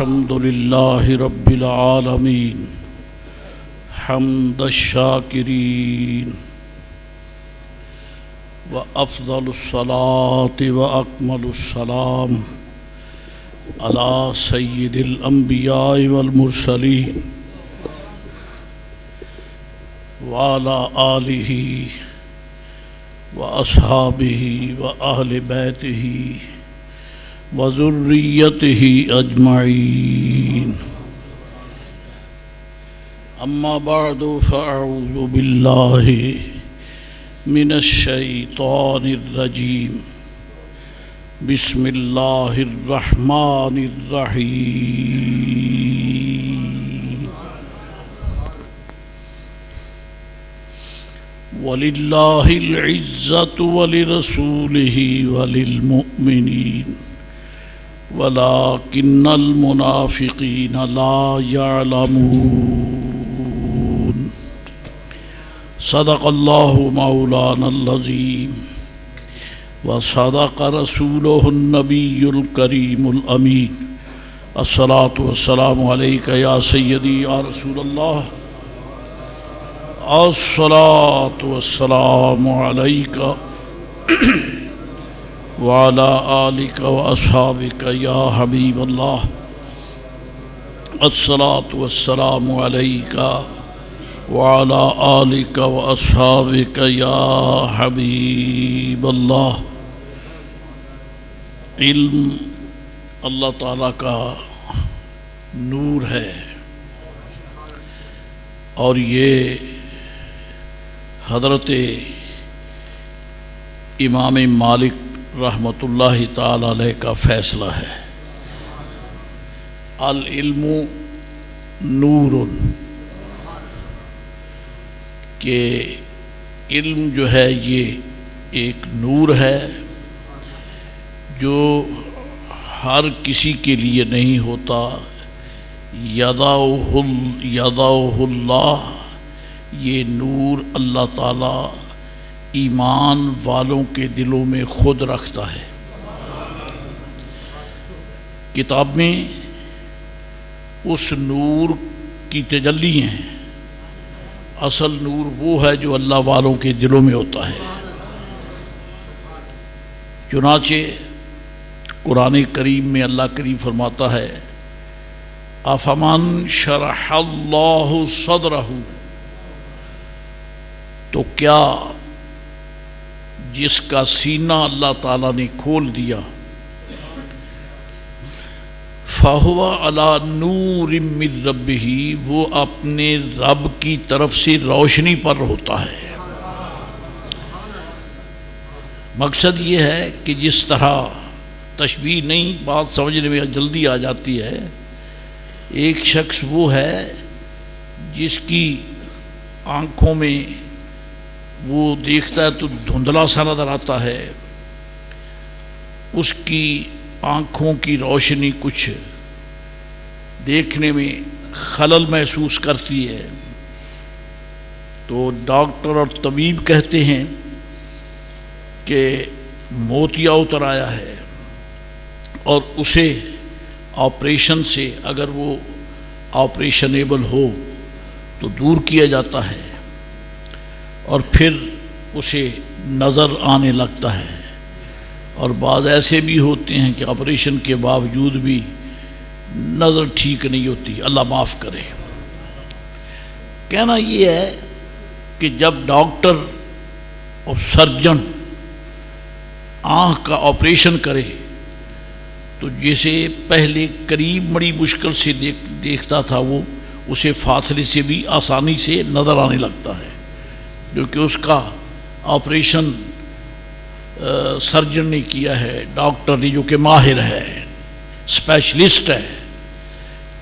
الحمد لله رب العالمين حمد الشاكرين وأفضل الصلاة وأكمل السلام على سيد الأنبياء والمرسلين وعلى آله وأصحابه وأهل بيته وذريته أجمعين. أما بعد فأعوذ بالله من الشيطان الرجيم. بسم الله الرحمن الرحيم. ولله العزة ولرسوله وللمؤمنين ولكن المنافقين لا يعلمون. صدق الله مولانا العظيم وصدق رسوله النبي الكريم الأمين. الصلاة والسلام عليك يا سيدي يا رسول الله. الصلاة والسلام عليك وعلى آلك وأصحابك يا حبيب الله. الصلاة والسلام عليك وعلى آلك وأصحابك يا حبيب الله. علم اللہ تعالیٰ کا نور ہے اور یہ حضرت امام مالک رحمۃ اللہ تعالی علیہ کا فیصلہ ہے. العلم نور، کہ علم جو ہے یہ ایک نور ہے جو ہر کسی کے لیے نہیں ہوتا. یدعوہ اللہ، یہ نور اللہ تعالیٰ ایمان والوں کے دلوں میں خود رکھتا ہے. کتاب میں اس نور کی تجلی ہیں. اصل نور وہ ہے جو اللہ والوں کے دلوں میں ہوتا ہے. چنانچہ قرآن کریم میں اللہ کریم فرماتا ہے افمن شرح اللہ صدرہ، تو کیا جس کا سینہ اللہ تعالیٰ نے کھول دیا، فَهُوَ عَلَى نُورٍ مِّن رَبِّهِ، وہ اپنے رب کی طرف سے روشنی پر ہوتا ہے. مقصد یہ ہے کہ جس طرح تشبیہ نہیں، بات سمجھنے میں جلدی آ جاتی ہے. ایک شخص وہ ہے جس کی آنکھوں میں وہ دیکھتا ہے تو دھندلا سا نظر آتا ہے، اس کی آنکھوں کی روشنی کچھ دیکھنے میں خلل محسوس کرتی ہے. تو ڈاکٹر اور طبیب کہتے ہیں کہ موتیا اتر آیا ہے اور اسے آپریشن سے، اگر وہ آپریشنیبل ہو تو دور کیا جاتا ہے اور پھر اسے نظر آنے لگتا ہے. اور بعض ایسے بھی ہوتے ہیں کہ آپریشن کے باوجود بھی نظر ٹھیک نہیں ہوتی، اللہ معاف کرے. کہنا یہ ہے کہ جب ڈاکٹر اور سرجن آنکھ کا آپریشن کرے تو جسے پہلے قریب بڑی مشکل سے دیکھتا تھا وہ اسے فاصلے سے بھی آسانی سے نظر آنے لگتا ہے، کیونکہ اس کا آپریشن سرجن نے کیا ہے، ڈاکٹر نے جو کہ ماہر ہے، اسپیشلسٹ ہے،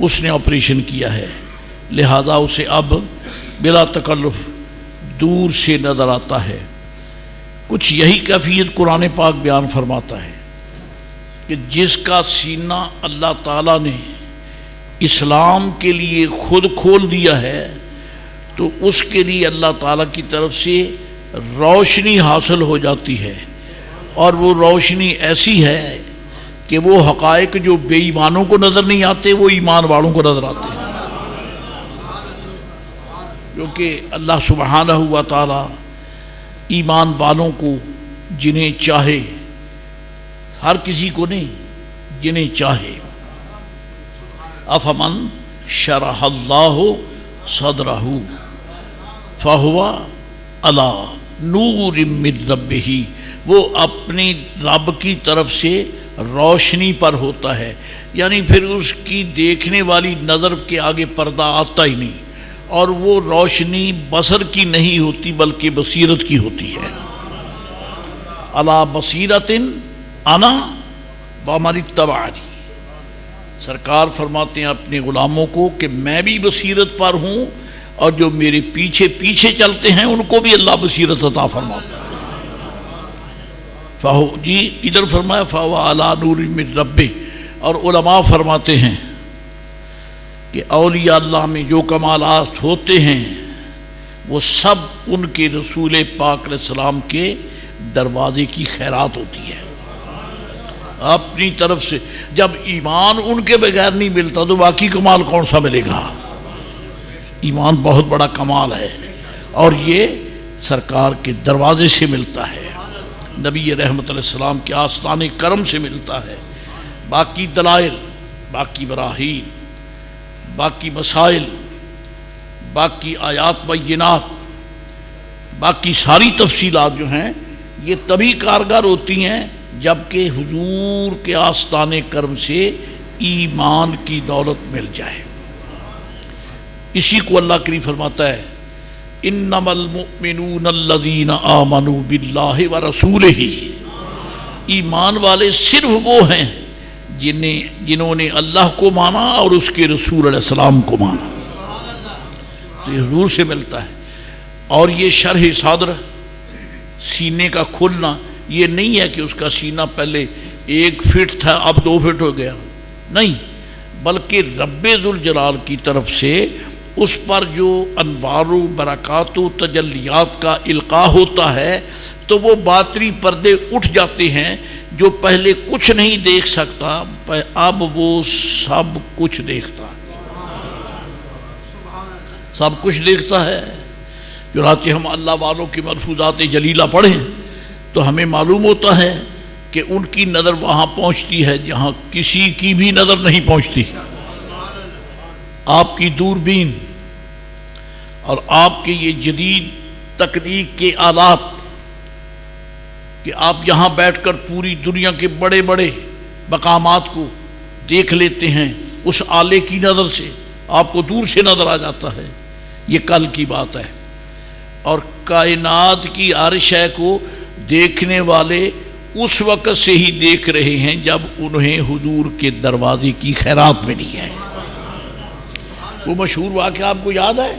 اس نے آپریشن کیا ہے. لہذا اسے اب بلا تکلف دور سے نظر آتا ہے. کچھ یہی کیفیت قرآن پاک بیان فرماتا ہے کہ جس کا سینہ اللہ تعالیٰ نے اسلام کے لیے خود کھول دیا ہے تو اس کے لیے اللہ تعالیٰ کی طرف سے روشنی حاصل ہو جاتی ہے. اور وہ روشنی ایسی ہے کہ وہ حقائق جو بے ایمانوں کو نظر نہیں آتے وہ ایمان والوں کو نظر آتے ہیں، کیونکہ اللہ سبحانہ و تعالی ایمان والوں کو جنہیں چاہے، ہر کسی کو نہیں، جنہیں چاہے، افمن شرح اللہ صدرہ فہو علی نور من ربہ، وہ اپنی رب کی طرف سے روشنی پر ہوتا ہے، یعنی پھر اس کی دیکھنے والی نظر کے آگے پردہ آتا ہی نہیں، اور وہ روشنی بصر کی نہیں ہوتی بلکہ بصیرت کی ہوتی ہے۔ علی بصیرۃ انا ومن اتبعنی، سرکار فرماتے ہیں اپنے غلاموں کو کہ میں بھی بصیرت پر ہوں اور جو میرے پیچھے پیچھے چلتے ہیں ان کو بھی اللہ بصیرت عطا فرماتا ہے۔ جی ادھر فرمایا فہو علی نور من ربہ، اور علماء فرماتے ہیں کہ اولیاء اللہ میں جو کمالات ہوتے ہیں وہ سب ان کے رسول پاک علیہ السلام کے دروازے کی خیرات ہوتی ہے اپنی طرف سے۔ جب ایمان ان کے بغیر نہیں ملتا تو باقی کمال کون سا ملے گا؟ ایمان بہت بڑا کمال ہے، اور یہ سرکار کے دروازے سے ملتا ہے، نبی رحمت علیہ السلام کے آستان کرم سے ملتا ہے۔ باقی دلائل، باقی براہین، باقی مسائل، باقی آیات بینات، باقی ساری تفصیلات جو ہیں یہ تبھی کارگر ہوتی ہیں جبکہ حضور کے آستان کرم سے ایمان کی دولت مل جائے۔ اسی کو اللہ کریم فرماتا ہے انما المؤمنون الذین آمنوا باللہ ورسولہ، ایمان والے صرف وہ ہیں جنہوں نے اللہ کو مانا اور اس کے رسول علیہ السلام کو مانا، تو یہ حضور سے ملتا ہے۔ اور یہ شرح صدر، سینے کا کھلنا، یہ نہیں ہے کہ اس کا سینہ پہلے 1 فٹ تھا اب 2 فٹ ہو گیا، نہیں، بلکہ رب ذوالجلال کی طرف سے اس پر جو انوار و برکات و تجلیات کا القاء ہوتا ہے تو وہ باطنی پردے اٹھ جاتے ہیں، جو پہلے کچھ نہیں دیکھ سکتا اب وہ سب کچھ دیکھتا ہے، سب کچھ دیکھتا ہے۔ چنانچہ ہم اللہ والوں کی ملفوظات جلیلہ پڑھیں تو ہمیں معلوم ہوتا ہے کہ ان کی نظر وہاں پہنچتی ہے جہاں کسی کی بھی نظر نہیں پہنچتی۔ آپ کی دوربین اور آپ کے یہ جدید تکنیک کے آلات کہ آپ یہاں بیٹھ کر پوری دنیا کے بڑے بڑے مقامات کو دیکھ لیتے ہیں، اس آلے کی نظر سے آپ کو دور سے نظر آ جاتا ہے، یہ کل کی بات ہے۔ اور کائنات کی ہر شے کو دیکھنے والے اس وقت سے ہی دیکھ رہے ہیں جب انہیں حضور کے دروازے کی خیرات ملی ہے۔ وہ مشہور واقعہ آپ کو یاد ہے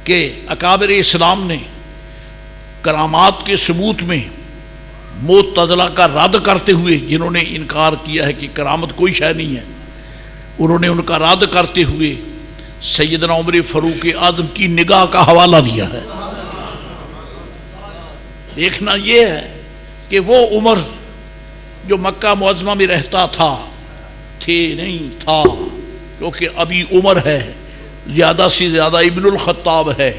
کہ اکابر اسلام نے کرامات کے ثبوت میں معتزلہ کا رد کرتے ہوئے، جنہوں نے انکار کیا ہے کہ کرامت کوئی شے نہیں ہے، انہوں نے ان کا رد کرتے ہوئے سیدنا عمر فاروق اعظم کی نگاہ کا حوالہ دیا ہے۔ دیکھنا یہ ہے کہ وہ عمر جو مکہ معظمہ میں رہتا تھا نہیں تھا، کیونکہ ابھی عمر ہے، زیادہ سے زیادہ ابن الخطاب ہے،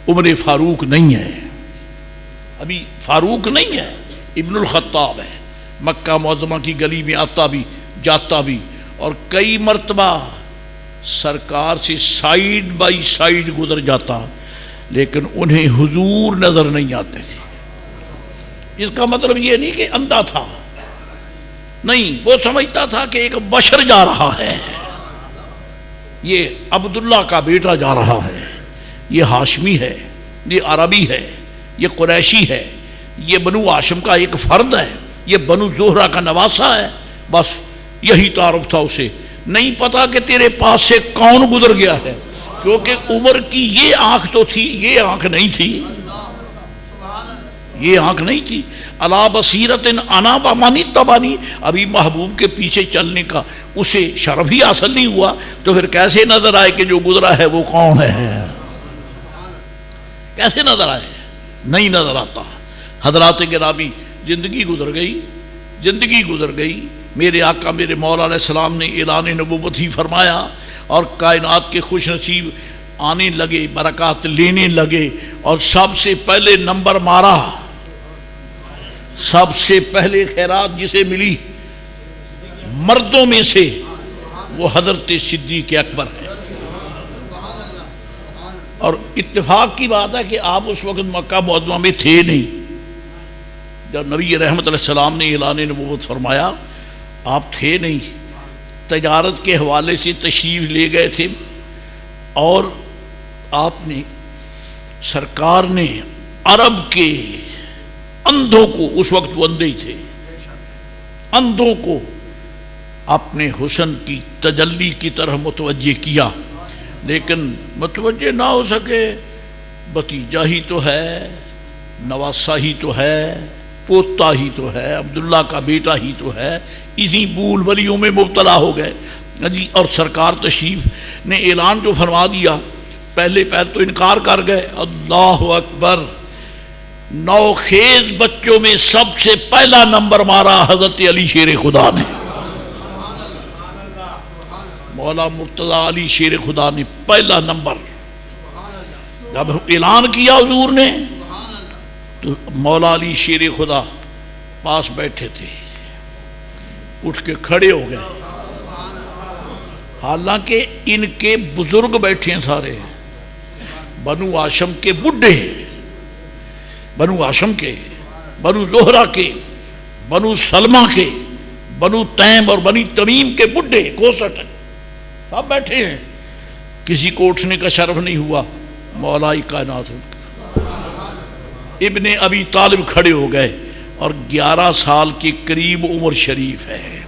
عمر فاروق نہیں ہے، ابھی فاروق نہیں ہے، ابن الخطاب ہے، مکہ معظمہ کی گلی میں آتا بھی جاتا بھی، اور کئی مرتبہ سرکار سے سائیڈ بائی سائیڈ گزر جاتا، لیکن انہیں حضور نظر نہیں آتے تھے۔ اس کا مطلب یہ نہیں کہ اندھا تھا، نہیں، وہ سمجھتا تھا کہ ایک بشر جا رہا ہے، یہ عبداللہ کا بیٹا جا رہا ہے، یہ ہاشمی ہے، یہ عربی ہے، یہ قریشی ہے، یہ بنو ہاشم کا ایک فرد ہے، یہ بنو زہرہ کا نواسہ ہے، بس یہی تعارف تھا اسے، نہیں پتا کہ تیرے پاس سے کون گزر گیا ہے، کیونکہ عمر کی یہ آنکھ تو تھی، یہ آنکھ نہیں تھی، یہ آنکھ نہیں تھی۔ علی بصیرۃ انا ومن اتبعنی، ابھی محبوب کے پیچھے چلنے کا اسے شرف ہی حاصل نہیں ہوا تو پھر کیسے نظر آئے کہ جو گزرا ہے وہ کون ہے؟ کیسے نظر آئے؟ نہیں نظر آتا۔ حضرات گرامی، زندگی گزر گئی، زندگی گزر گئی، میرے آقا میرے مولا علیہ السلام نے اعلان نبوت ہی فرمایا اور کائنات کے خوش نصیب آنے لگے، برکات لینے لگے، اور سب سے پہلے نمبر مارا، سب سے پہلے خیرات جسے ملی مردوں میں سے وہ حضرت صدیق اکبر ہے۔ اور اتفاق کی بات ہے کہ آپ اس وقت مکہ معظمہ میں تھے نہیں، جب نبی رحمت علیہ السلام نے اعلان نبوت فرمایا آپ تھے نہیں، تجارت کے حوالے سے تشریف لے گئے تھے، اور آپ نے سرکار نے عرب کے اندھوں کو، اس وقت وہ اندھے ہی تھے، اندھوں کو اپنے حسن کی تجلی کی طرح متوجہ کیا، لیکن متوجہ نہ ہو سکے، بھتیجا ہی تو ہے، نواسا ہی تو ہے، پوتا ہی تو ہے، عبداللہ کا بیٹا ہی تو ہے، اسی بھول بھلیوں میں مبتلا ہو گئے جی۔ اور سرکار تشریف نے اعلان جو فرما دیا، پہلے پیر تو انکار کر گئے، اللہ اکبر، نوخیز بچوں میں سب سے پہلا نمبر مارا حضرت علی شیر خدا نے، مولا مرتضی علی شیر خدا نے پہلا نمبر جب اعلان کیا حضور نے، تو مولا علی شیر خدا پاس بیٹھے تھے، اٹھ کے کھڑے ہو گئے، حالانکہ ان کے بزرگ بیٹھے ہیں سارے، بنو ہاشم کے بڈھے، بنو ہاشم کے، بنو زہرہ کے، بنو سلمہ کے، بنو تیم اور بنی تمیم کے بڈھے 61 سب بیٹھے ہیں، کسی کو اٹھنے کا شرف نہیں ہوا، مولا کائنات ابن ابی طالب کھڑے ہو گئے، اور 11 سال کے قریب عمر شریف ہے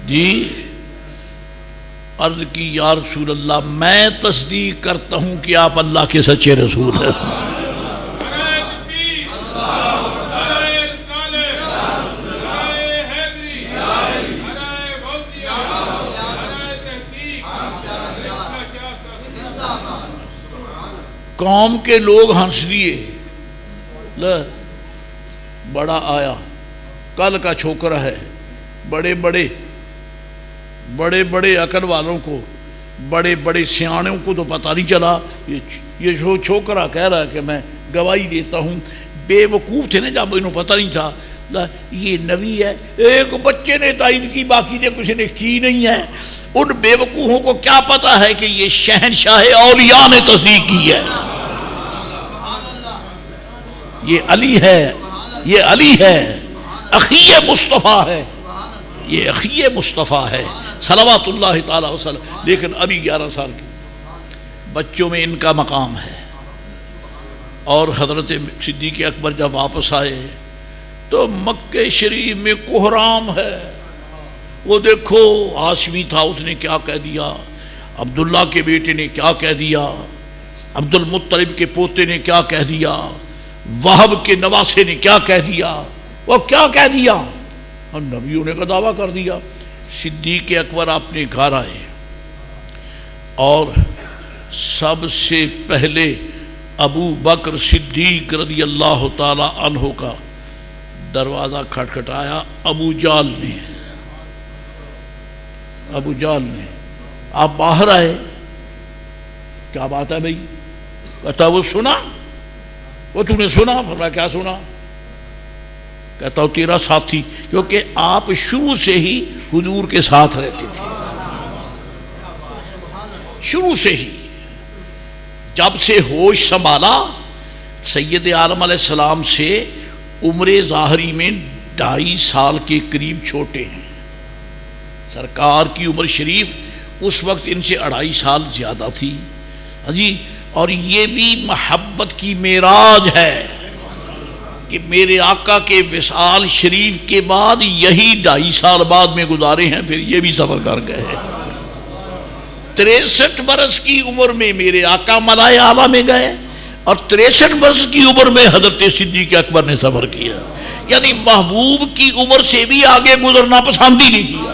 جی۔ عرض کی یا رسول اللہ، میں تصدیق کرتا ہوں کہ آپ اللہ کے سچے رسول ہیں۔ قوم کے لوگ ہنس دیے، بڑا آیا، کل کا چھوکرا ہے، بڑے بڑے عقل والوں کو، بڑے بڑے سیاڑوں کو تو پتہ نہیں چلا، یہ چھوکرا کہہ رہا ہے کہ میں گواہی دیتا ہوں، بے وقوف تھے نا جب انہوں پتہ نہیں تھا یہ نبی ہے، ایک بچے نے تائید کی، باقی نے کسی نے کی نہیں ہے، ان بے وقوفوں کو کیا پتا ہے کہ یہ شہنشاہ اولیاء نے تصدیق کی ہے، یہ علی ہے، یہ علی ہے، اخی مصطفیٰ ہے، یہ اخی مصطفیٰ ہے صلوات اللہ تعالی وسلم، لیکن ابھی 11 سال کے بچوں میں ان کا مقام ہے۔ اور حضرت صدیق اکبر جب واپس آئے تو مکہ شریف میں کوہرام ہے، وہ دیکھو ہاشمی تھا، اس نے کیا کہہ دیا، عبداللہ کے بیٹے نے کیا کہہ دیا، عبد المطلب کے پوتے نے کیا کہہ دیا، وہب کے نواسے نے کیا کہہ دیا، وہ کیا کہہ دیا، اور نبیوں نے کا دعویٰ کر دیا۔ صدیق اکبر اپنے گھر آئے اور سب سے پہلے ابو بکر صدیق رضی اللہ تعالی عنہ کا دروازہ کھٹکھٹایا، ابو جال نے، آپ باہر آئے، کیا بات ہے بھائی، کہتا وہ سنا، وہ تو نے سنا، فرمایا کیا سنا، کہتا ہوں تیرا ساتھی، کیونکہ آپ شروع سے ہی حضور کے ساتھ رہتے تھے، شروع سے ہی، جب سے ہوش سنبھالا سید عالم علیہ السلام سے عمر ظاہری میں 2.5 سال کے قریب چھوٹے ہیں، سرکار کی عمر شریف اس وقت ان سے 2.5 سال زیادہ تھی جی۔ اور یہ بھی محبت کی معراج ہے کہ میرے آقا کے وصال شریف کے بعد یہی 2.5 سال بعد میں گزارے ہیں، پھر یہ بھی سفر کر گئے ہیں۔ 63 برس کی عمر میں میرے آقا ملائے اعلیٰ میں گئے، اور 63 برس کی عمر میں حضرت صدیق اکبر نے سفر کیا، یعنی محبوب کی عمر سے بھی آگے گزرنا پسند ہی نہیں کیا،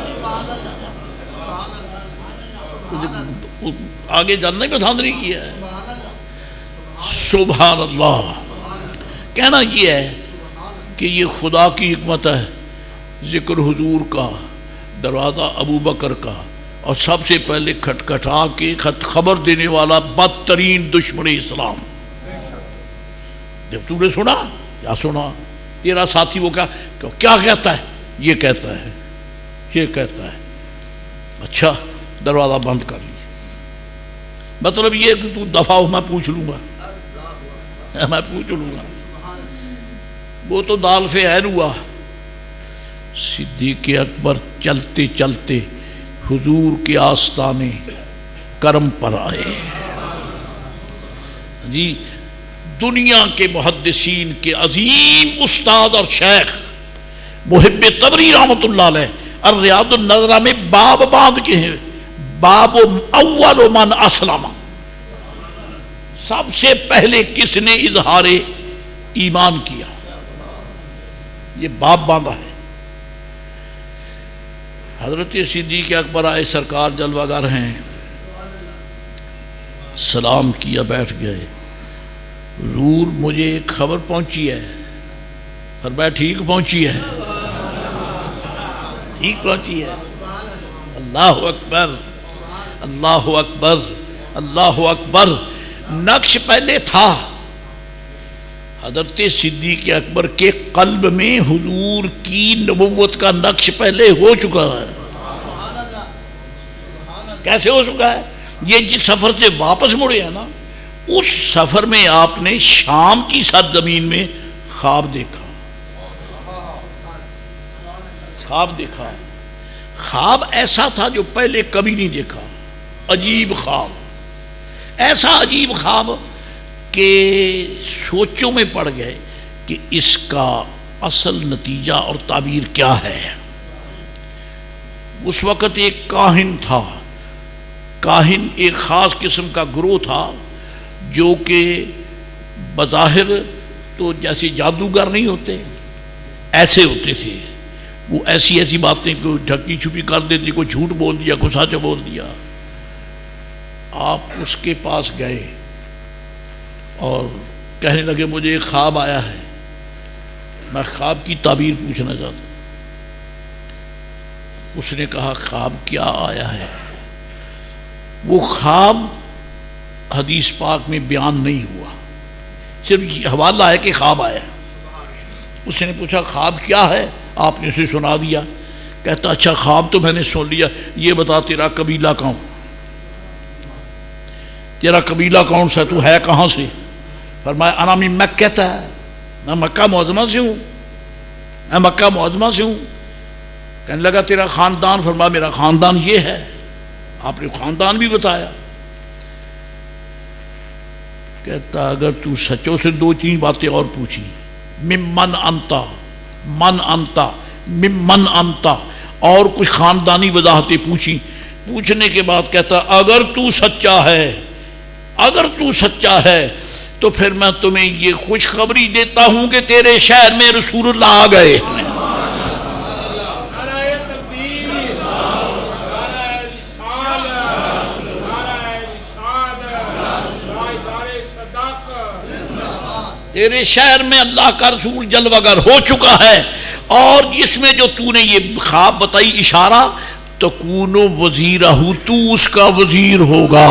آگے جاننا ہی پسند نہیں کیا ہے۔ سبحان اللہ، کہنا یہ ہے کہ یہ خدا کی حکمت ہے، ذکر حضور کا، دروازہ ابو بکر کا، اور سب سے پہلے کھٹکھٹا کے خبر دینے والا بدترین دشمن اسلام۔ جب تو نے سنا، کیا سنا؟ تیرا ساتھی وہ کیا کہتا ہے؟ یہ کہتا ہے، یہ کہتا ہے۔ اچھا، دروازہ بند کر لی، مطلب یہ کہ تو دفع ہو، میں پوچھ لوں گا، میں پوچھ لوں گا۔ وہ تو دال فے عین ہوا۔ صدیق اکبر چلتے چلتے حضور کے آستانے کرم پر آئے۔ جی، دنیا کے محدثین کے عظیم استاد اور شیخ محب طبری رحمۃ اللہ علیہ الریاض النظرہ میں باب باندھ کے ہیں، باب اول من اسلم، سب سے پہلے کس نے اظہار ایمان کیا، یہ باب باندھا ہے۔ حضرت صدیق اکبر آئے، سرکار جلوہ گر ہیں، سلام کیا، بیٹھ گئے۔ حضور مجھے ایک خبر پہنچی ہے۔ فرمایا ٹھیک پہنچی ہے، ٹھیک پہنچی ہے۔ اللہ اکبر، اللہ اکبر، اللہ اکبر۔ نقش پہلے تھا، حضرت صدیق اکبر کے قلب میں حضور کی نبوت کا نقش پہلے ہو چکا ہے۔ کیسے ہو چکا ہے؟ یہ جس سفر سے واپس مڑے ہیں نا، اس سفر میں آپ نے شام کی سرزمین میں خواب دیکھا، خواب دیکھا۔ خواب ایسا تھا جو پہلے کبھی نہیں دیکھا، عجیب خواب، ایسا عجیب خواب کہ سوچوں میں پڑ گئے کہ اس کا اصل نتیجہ اور تعبیر کیا ہے۔ اس وقت ایک کاہن تھا، کاہن ایک خاص قسم کا گروہ تھا جو کہ بظاہر تو جیسے جادوگر نہیں ہوتے ایسے ہوتے تھے۔ وہ ایسی ایسی باتیں کوئی ڈھکی چھپی کر دیتے، کوئی جھوٹ بول دیا، کوئی سچ بول دیا۔ آپ اس کے پاس گئے اور کہنے لگے مجھے ایک خواب آیا ہے، میں خواب کی تعبیر پوچھنا چاہتا ہوں۔ اس نے کہا خواب کیا آیا ہے؟ وہ خواب حدیث پاک میں بیان نہیں ہوا، صرف یہ حوالہ ہے کہ خواب آیا۔ اس نے پوچھا خواب کیا ہے؟ آپ نے اسے سنا دیا۔ کہتا اچھا خواب تو میں نے سن لیا، یہ بتا تیرا قبیلہ کون، تیرا قبیلہ کون سا، تو ہے کہاں سے؟ فرمایا انا من مکہ، میں مکہ معظمہ سے ہوں، میں مکہ معظمہ سے ہوں۔ کہنے لگا تیرا خاندان؟ فرمایا میرا خاندان یہ ہے۔ آپ نے خاندان بھی بتایا۔ کہتا اگر تو سچوں سے دو تین باتیں اور پوچھی، ممن انتا، من انتا، ممن انتا، اور کچھ خاندانی وضاحتیں پوچھی۔ پوچھنے کے بعد کہتا اگر تو سچا ہے، اگر تو سچا ہے تو پھر میں تمہیں یہ خوشخبری دیتا ہوں کہ تیرے شہر میں رسول اللہ آ گئے۔ تیرے شہر میں اللہ کا رسول جلوہ گر ہو چکا ہے، اور اس میں جو تو نے یہ خواب بتائی اشارہ، تکون وزیرہ، تو اس کا وزیر ہوگا،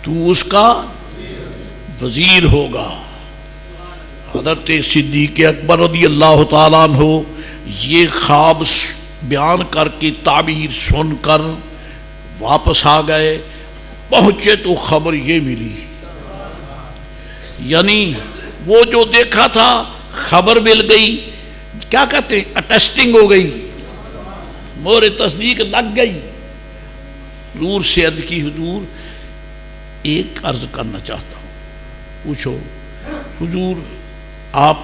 تو اس کا وزیر ہوگا۔ حضرت صدیق اکبر رضی اللہ تعالیٰ عنہ یہ خواب بیان کر کے تعبیر سن کر واپس آ گئے۔ پہنچے تو خبر یہ ملی، یعنی وہ جو دیکھا تھا خبر مل گئی، کیا کہتے ہیں اٹیسٹنگ ہو گئی، مہر تصدیق لگ گئی۔ حضور سے عرض کی حضور ایک عرض کرنا چاہتا ہوں۔ پوچھو۔ حضور آپ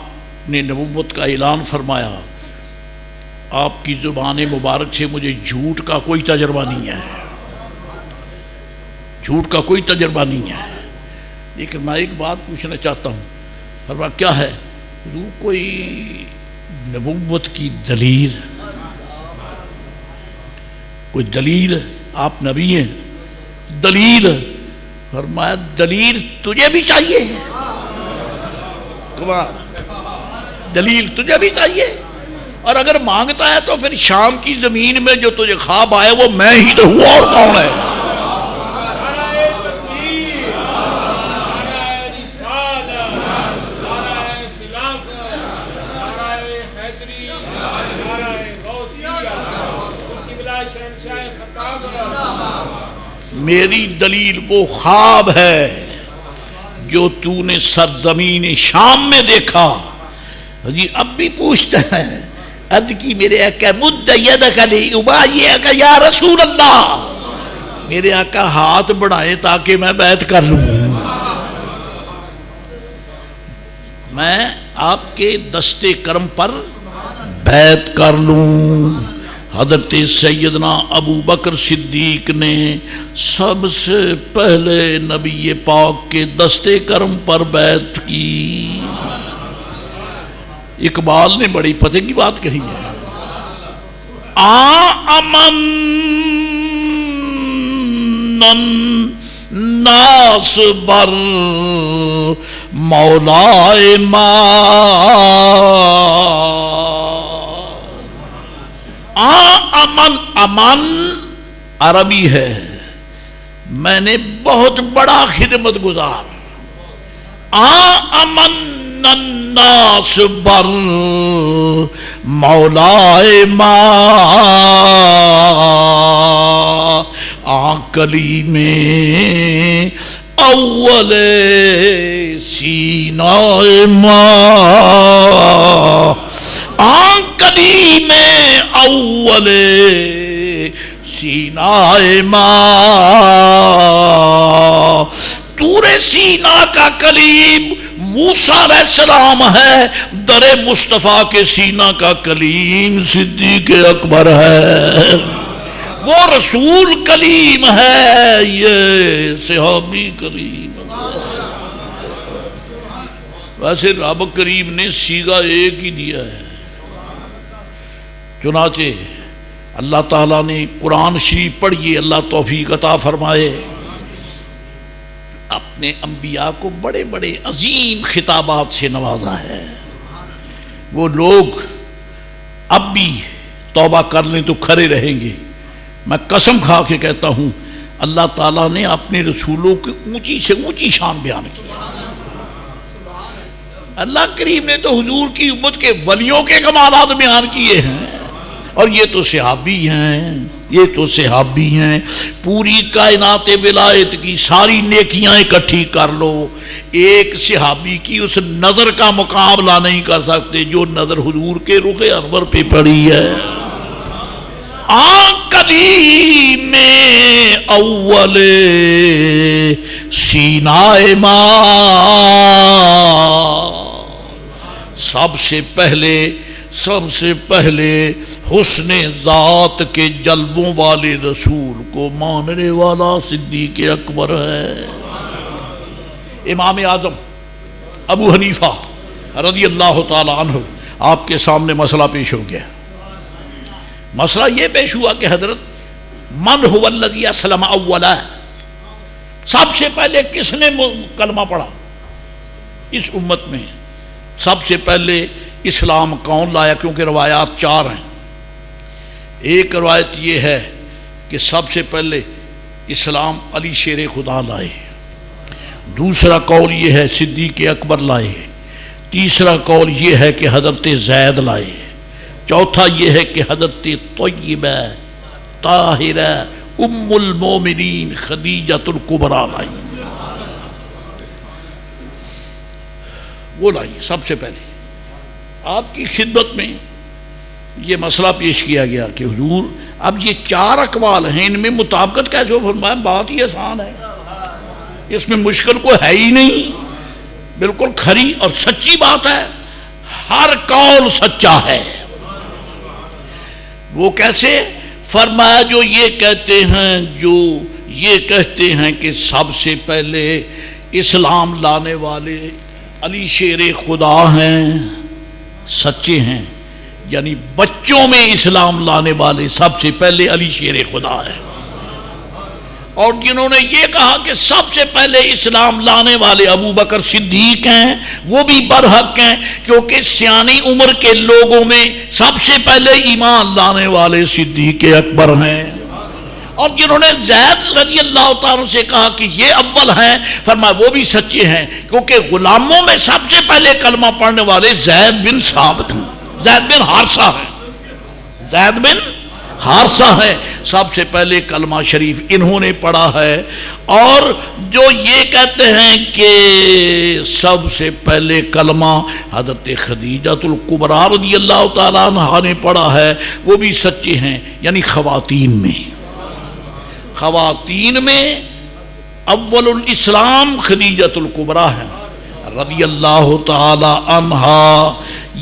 نے نبوت کا اعلان فرمایا، آپ کی زبان مبارک سے مجھے جھوٹ کا کوئی تجربہ نہیں ہے، جھوٹ کا کوئی تجربہ نہیں ہے، لیکن میں ایک بات پوچھنا چاہتا ہوں۔ فرمایا کیا ہے؟ حضور کوئی نبوت کی دلیل، کوئی دلیل، آپ نبی ہیں، دلیل۔ فرمایا دلیل تجھے بھی چاہیے، اکبر. دلیل تجھے بھی چاہیے، اور اگر مانگتا ہے تو پھر شام کی زمین میں جو تجھے خواب آئے وہ میں ہی تو ہوں، اور کون ہے؟ میری دلیل وہ خواب ہے جو تو نے سرزمین شام میں دیکھا. جی اب بھی پوچھتا ہے، عرض کی میرے آقا مد یدک لیبایعک یا رسول اللہ، میرے آقا ہاتھ بڑھائے تاکہ میں بیعت کر لوں، میں آپ کے دستے کرم پر بیعت کر لوں. حضرت سیدنا ابو بکر صدیق نے سب سے پہلے نبی پاک کے دستے کرم پر بیعت کی. اقبال نے بڑی پتے کی بات کہی ہے، آمن الناس بر مولائے ما، امن، امن عربی ہے میں نے بہت بڑا خدمت گزار. امن الناس بر مولائے ما، کلی میں اول سینہ ما، کلی میں اول سینہ ما، طور سینا کا کلیم موسیٰ علیہ السلام ہے، در مصطفیٰ کے سینہ کا کلیم صدیق اکبر ہے. وہ رسول کلیم ہے، یہ صحابی کلیم. ویسے رب کریم نے سیغہ ایک ہی دیا ہے، چنانچہ اللہ تعالیٰ نے قرآن شریف پڑھیے، اللہ توفیق عطا فرمائے، اپنے انبیاء کو بڑے بڑے عظیم خطابات سے نوازا ہے. وہ لوگ اب بھی توبہ کر لیں تو کھڑے رہیں گے. میں قسم کھا کے کہتا ہوں اللہ تعالیٰ نے اپنے رسولوں کی اونچی سے اونچی شان بیان کی. اللہ کریم نے تو حضور کی امت کے ولیوں کے کمالات بیان کیے ہیں، اور یہ تو صحابی ہیں، یہ تو صحابی ہیں. پوری کائنات ولایت کی ساری نیکیاں اکٹھی کر لو، ایک صحابی کی اس نظر کا مقابلہ نہیں کر سکتے جو نظر حضور کے رخ انور پہ پڑی ہے. کلی میں اول سینہ ما، سب سے پہلے حسن ذات کے جلووں والے رسول کو ماننے والا صدیق اکبر ہے. امام اعظم ابو حنیفہ رضی اللہ تعالی عنہ آپ کے سامنے مسئلہ پیش ہو گیا. مسئلہ یہ پیش ہوا کہ حضرت من هو الذی اسلم اولا، سب سے پہلے کس نے کلمہ پڑھا اس امت میں؟ سب سے پہلے اسلام کون لایا؟ کیونکہ روایات چار ہیں. ایک روایت یہ ہے کہ سب سے پہلے اسلام علی شیر خدا لائے، دوسرا قول یہ ہے صدیق اکبر لائے، تیسرا قول یہ ہے کہ حضرت زید لائے، چوتھا یہ ہے کہ حضرت طیبہ طاہرہ ام المومنین خدیجۃ الکبریٰ لائی. وہ لائی سب سے پہلے. آپ کی خدمت میں یہ مسئلہ پیش کیا گیا کہ حضور اب یہ چار اقوال ہیں، ان میں مطابقت کیسے فرمایا؟ بات ہی آسان ہے، اس میں مشکل کو ہے ہی نہیں، بالکل کھری اور سچی بات ہے، ہر قول سچا ہے. وہ کیسے؟ فرمایا جو یہ کہتے ہیں کہ سب سے پہلے اسلام لانے والے علی شیر خدا ہیں، سچے ہیں، یعنی بچوں میں اسلام لانے والے سب سے پہلے علی شیر خدا ہے. اور جنہوں نے یہ کہا کہ سب سے پہلے اسلام لانے والے ابو بکر صدیق ہیں، وہ بھی برحق ہیں، کیونکہ سیانی عمر کے لوگوں میں سب سے پہلے ایمان لانے والے صدیق اکبر ہیں۔ اور جنہوں نے زید رضی اللہ تعالیٰ سے کہا کہ یہ اول ہیں، فرمایا وہ بھی سچے ہیں، کیونکہ غلاموں میں سب سے پہلے کلمہ پڑھنے والے زید بن ثابت ہیں، زید بن حارثہ ہیں، زید بن حارثہ ہے، سب سے پہلے کلمہ شریف انہوں نے پڑھا ہے۔ اور جو یہ کہتے ہیں کہ سب سے پہلے کلمہ حضرت خدیجۃ الکبریٰ رضی اللہ تعالیٰ عنہا نے پڑھا ہے، وہ بھی سچے ہیں، یعنی خواتین میں اول الاسلام خدیجۃ الکبریٰ ہے رضی اللہ تعالی عنہا۔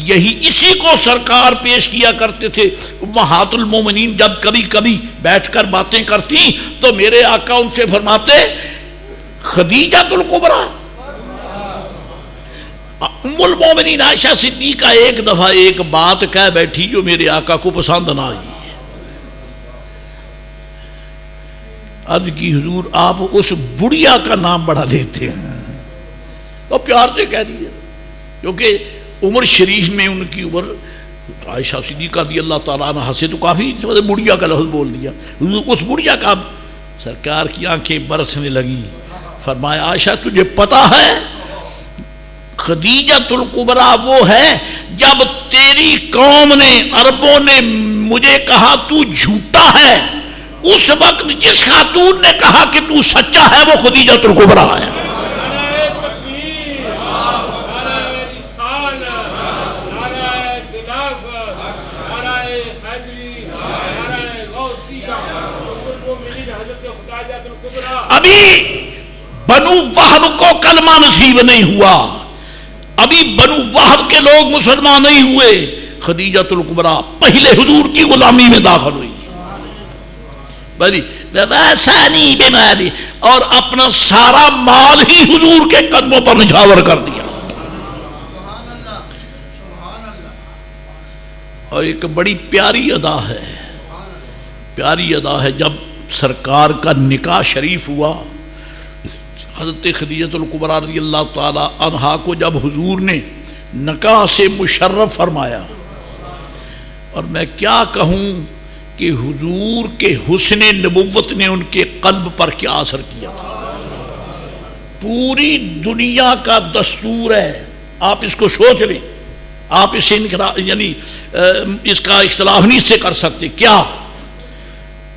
یہی اسی کو سرکار پیش کیا کرتے تھے۔ امہات المومنین جب کبھی کبھی بیٹھ کر باتیں کرتی تو میرے آقا ان سے فرماتے خدیجۃ الکبریٰ۔ ام المومنین عائشہ صدیقہ ایک دفعہ ایک بات کہہ بیٹھی جو میرے آقا کو پسند نہ آئی۔ عرض کی حضور آپ اس بڑھیا کا نام بڑھا لیتے ہیں، تو پیار سے کہہ دیجیے، کیونکہ عمر شریف میں ان کی عمر عائشہ صدیقہ رضی اللہ تعالیٰ عنہ سے تو کافی بڑھیا کا لفظ بول دیا۔ اس بڑھیا کا سرکار کی آنکھیں برسنے لگی، فرمایا عائشہ تجھے پتا ہے خدیجۃ الکبریٰ وہ ہے جب تیری قوم نے عربوں نے مجھے کہا تو جھوٹا ہے، اس وقت جس خاتون نے کہا کہ تو سچا ہے وہ خدیجۃ الکبریٰ ہے۔ ابھی بنو وہب کو کلمہ نصیب نہیں ہوا، ابھی بنو وہب کے لوگ مسلمان نہیں ہوئے، خدیجۃ الکبریٰ پہلے حضور کی غلامی میں داخل ہوئی اور اپنا سارا مال ہی حضور کے قدموں پر نچھاور کر دیا۔ اور ایک بڑی پیاری ادا ہے جب سرکار کا نکاح شریف ہوا، حضرت خدیجۃ الکبریٰ رضی اللہ تعالی عنہا کو جب حضور نے نکاح سے مشرف فرمایا، اور میں کیا کہوں کہ حضور کے حسن نبوت نے ان کے قلب پر کیا اثر کیا تھا۔ پوری دنیا کا دستور ہے، آپ اس کو سوچ لیں، آپ اسے یعنی اس کا اختلاف نہیں سے کر سکتے، کیا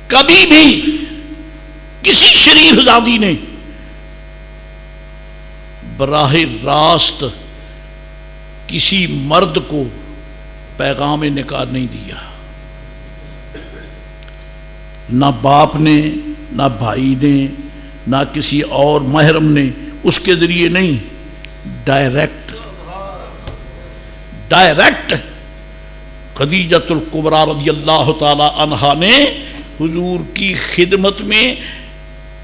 کبھی بھی کسی شریف زادی نے براہ راست کسی مرد کو پیغام نکاح نہیں دیا، نہ باپ نے، نہ بھائی نے، نہ کسی اور محرم نے، اس کے ذریعے نہیں، ڈائریکٹ خدیجۃ الکبریٰ رضی اللہ تعالی عنہا نے حضور کی خدمت میں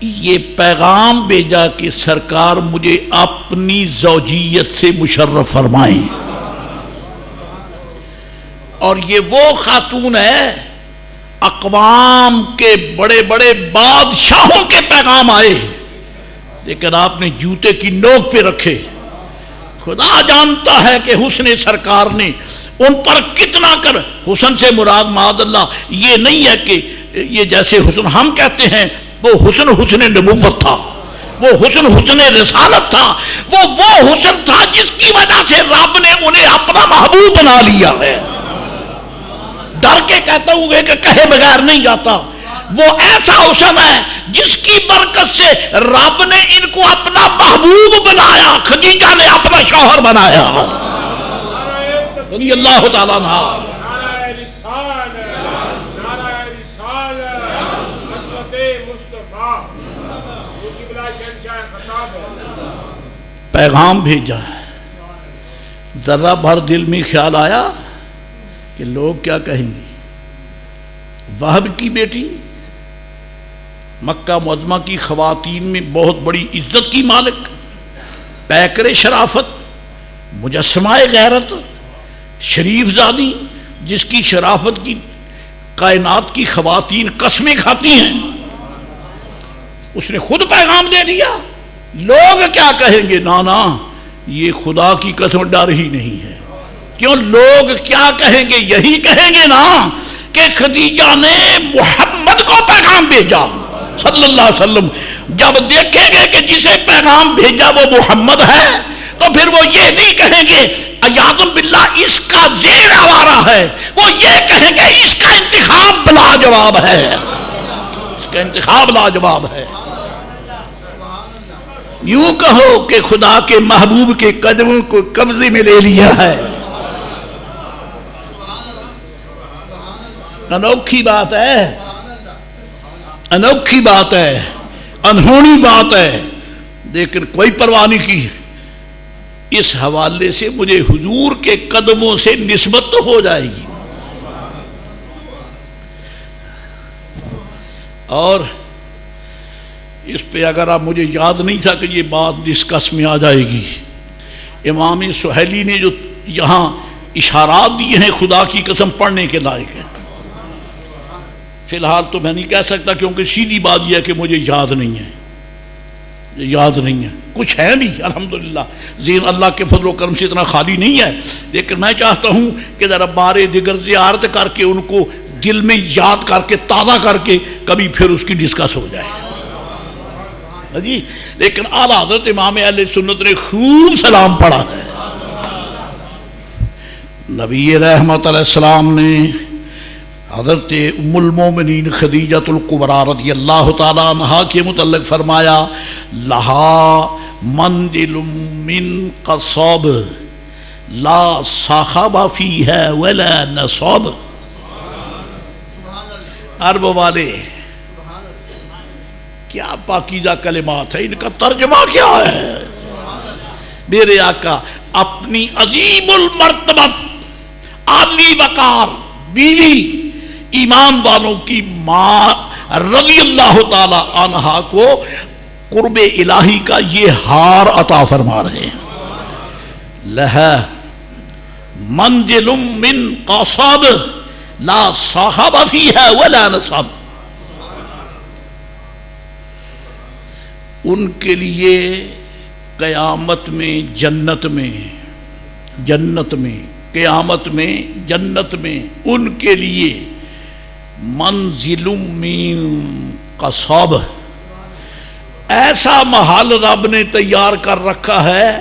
یہ پیغام بھیجا کہ سرکار مجھے اپنی زوجیت سے مشرف فرمائیں۔ اور یہ وہ خاتون ہے، اقوام کے بڑے بڑے بادشاہوں کے پیغام آئے لیکن آپ نے جوتے کی نوک پہ رکھے۔ خدا جانتا ہے کہ حسن سرکار نے ان پر کتنا کر، حسن سے مراد معاذ اللہ یہ نہیں ہے کہ یہ جیسے حسن ہم کہتے ہیں، وہ حسن نبوت تھا، وہ حسن رسالت تھا، وہ حسن تھا جس کی وجہ سے رب نے انہیں اپنا محبوب بنا لیا ہے۔ ڈر کے کہتا ہوں کہ کہے بغیر نہیں جاتا، وہ ایسا حسن ہے جس کی برکت سے رب نے ان کو اپنا محبوب بنایا، خدیجہ نے اپنا شوہر بنایا رضی اللہ تعالیٰ عنہ۔ پیغام بھیجا ہے، ذرہ بھر دل میں خیال آیا کہ لوگ کیا کہیں گے، وہب کی بیٹی، مکہ معظمہ کی خواتین میں بہت بڑی عزت کی مالک، پیکر شرافت، مجسمہ غیرت، شریف زادی، جس کی شرافت کی کائنات کی خواتین قسمیں کھاتی ہیں، اس نے خود پیغام دے دیا. لوگ کیا کہیں گے؟ نا یہ خدا کی قسم ڈر ہی نہیں ہے. کیوں لوگ کیا کہیں گے؟ یہی کہیں گے نا کہ خدیجہ نے محمد کو پیغام بھیجا صلی اللہ علیہ وسلم. جب دیکھیں گے کہ جسے پیغام بھیجا وہ محمد ہے تو پھر وہ یہ نہیں کہیں گے اعوذ باللہ اس کا زیر آوارہ ہے، وہ یہ کہیں گے اس کا انتخاب لاجواب ہے، اس کا انتخاب لاجواب ہے. یوں کہو کہ خدا کے محبوب کے قدموں کو قبضے میں لے لیا ہے. انوکھی بات ہے، انوکھی بات ہے، انہونی بات ہے، لیکن کوئی پرواہ نہیں کی. اس حوالے سے مجھے حضور کے قدموں سے نسبت تو ہو جائے گی. اور اس پہ اگر آپ مجھے یاد نہیں تھا کہ یہ بات ڈسکس میں آ جائے گی، امام سہیلی نے جو یہاں اشارات دیے ہیں خدا کی قسم پڑھنے کے لائق ہیں. فی الحال تو میں نہیں کہہ سکتا کیونکہ سیدھی بات یہ ہے کہ مجھے یاد نہیں ہے، یاد نہیں ہے، کچھ ہے نہیں. الحمدللہ ذہن اللہ کے فضل و کرم سے اتنا خالی نہیں ہے، لیکن میں چاہتا ہوں کہ ذرا بار دیگر زیارت کر کے ان کو دل میں یاد کر کے تازہ کر کے کبھی پھر اس کی ڈسکس ہو جائے جی. لیکن اعلیٰ حضرت امام اہل سنت نے خوب سلام پڑھا ہے. نبی رحمت علیہ السلام نے حضرت ام المومنین خدیجۃ الکبریٰ رضی اللہ تعالیٰ عنہا کے متعلق فرمایا لہا منزل من قصب لا صاحب فیہ ولا نصب. عرب والے کیا پاکیزہ کلمات ہے، ان کا ترجمہ کیا ہے؟ میرے آقا اپنی عظیم المرتبت عالی وقار بیوی ایمان والوں کی ماں رضی اللہ تعالی عنہا کو قرب الہی کا یہ ہار عطا فرما رہے ہیں. لہا منزل من قصب لا صاحب فیہ ولا نصب. ان کے لیے قیامت میں جنت میں قیامت میں جنت میں ان کے لیے منزل من قصب ایسا محل رب نے تیار کر رکھا ہے.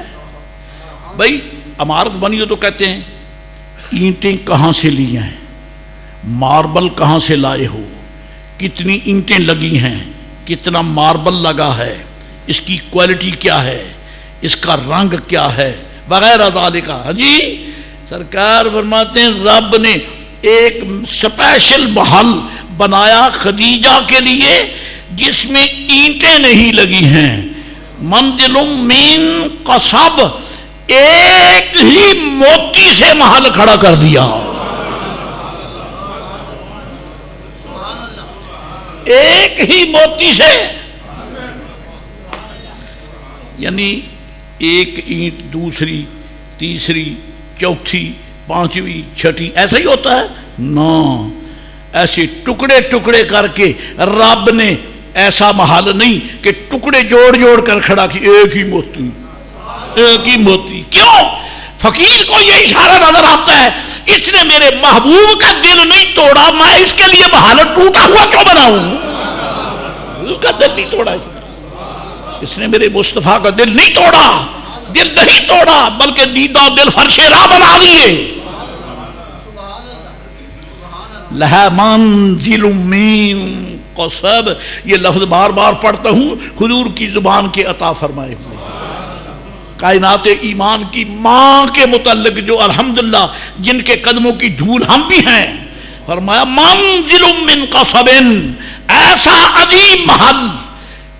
بھائی عمارت بنی ہو تو کہتے ہیں اینٹیں کہاں سے لی ہیں، ماربل کہاں سے لائے ہو، کتنی اینٹیں لگی ہیں، کتنا ماربل لگا ہے، اس کی کوالٹی کیا ہے، اس کا رنگ کیا ہے، وغیرہ ذالک. جی سرکار فرماتے ہیں رب نے ایک سپیشل محل بنایا خدیجہ کے لیے جس میں اینٹیں نہیں لگی ہیں. منزل من قصب ایک ہی موتی سے محل کھڑا کر دیا، ایک ہی موتی سے. یعنی ایک اینٹ دوسری تیسری چوتھی پانچویں چھٹی ایسا ہی ہوتا ہے نا، ایسے ٹکڑے ٹکڑے کر کے رب نے ایسا محل نہیں کہ ٹکڑے جوڑ جوڑ کر کھڑا کی ایک ہی موتی، ایک ہی موتی. کیوں؟ فقیر کو یہ اشارہ نظر آتا ہے اس نے میرے محبوب کا دل نہیں توڑا، میں اس کے لیے محل ٹوٹا ہوا کیوں بناؤں؟ اس کا دل نہیں توڑا، اس نے میرے مصطفیٰ کا دل نہیں توڑا، دل نہیں توڑا بلکہ دیدہ دل فرش راہ بنا دیے. لہا منزل من قصب، یہ لفظ بار بار پڑھتا ہوں، حضور کی زبان کے عطا فرمائے ہوئے. کائنات ایمان کی ماں کے متعلق جو الحمدللہ جن کے قدموں کی دھول ہم بھی ہیں، فرمایا منزل من قصب، ایسا عظیم محل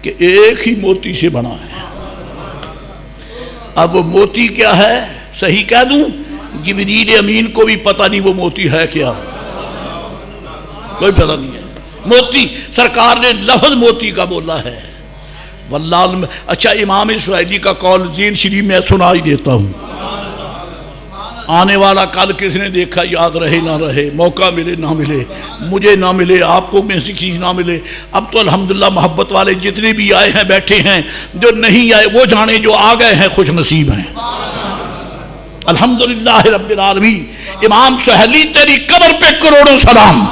کہ ایک ہی موتی سے بنا ہے. اب وہ موتی کیا ہے صحیح کہہ دوں، جبریل امین کو بھی پتہ نہیں وہ موتی ہے کیا، کوئی پتہ نہیں ہے. موتی سرکار نے لفظ موتی کا بولا ہے واللہ. اچھا امام سہیلی کا قول زین شریف میں سنا ہی دیتا ہوں. آنے والا کل کس نے دیکھا، یاد رہے نہ رہے، موقع ملے نہ ملے، مجھے نہ ملے، آپ کو میں سے چیز نہ ملے۔ اب تو الحمدللہ محبت والے جتنے بھی آئے ہیں بیٹھے ہیں، جو نہیں آئے وہ جانے، جو آ گئے ہیں خوش نصیب ہیں۔ الحمدللہ رب العالمین۔ امام سہیلی تیری قبر پہ کروڑوں سلام۔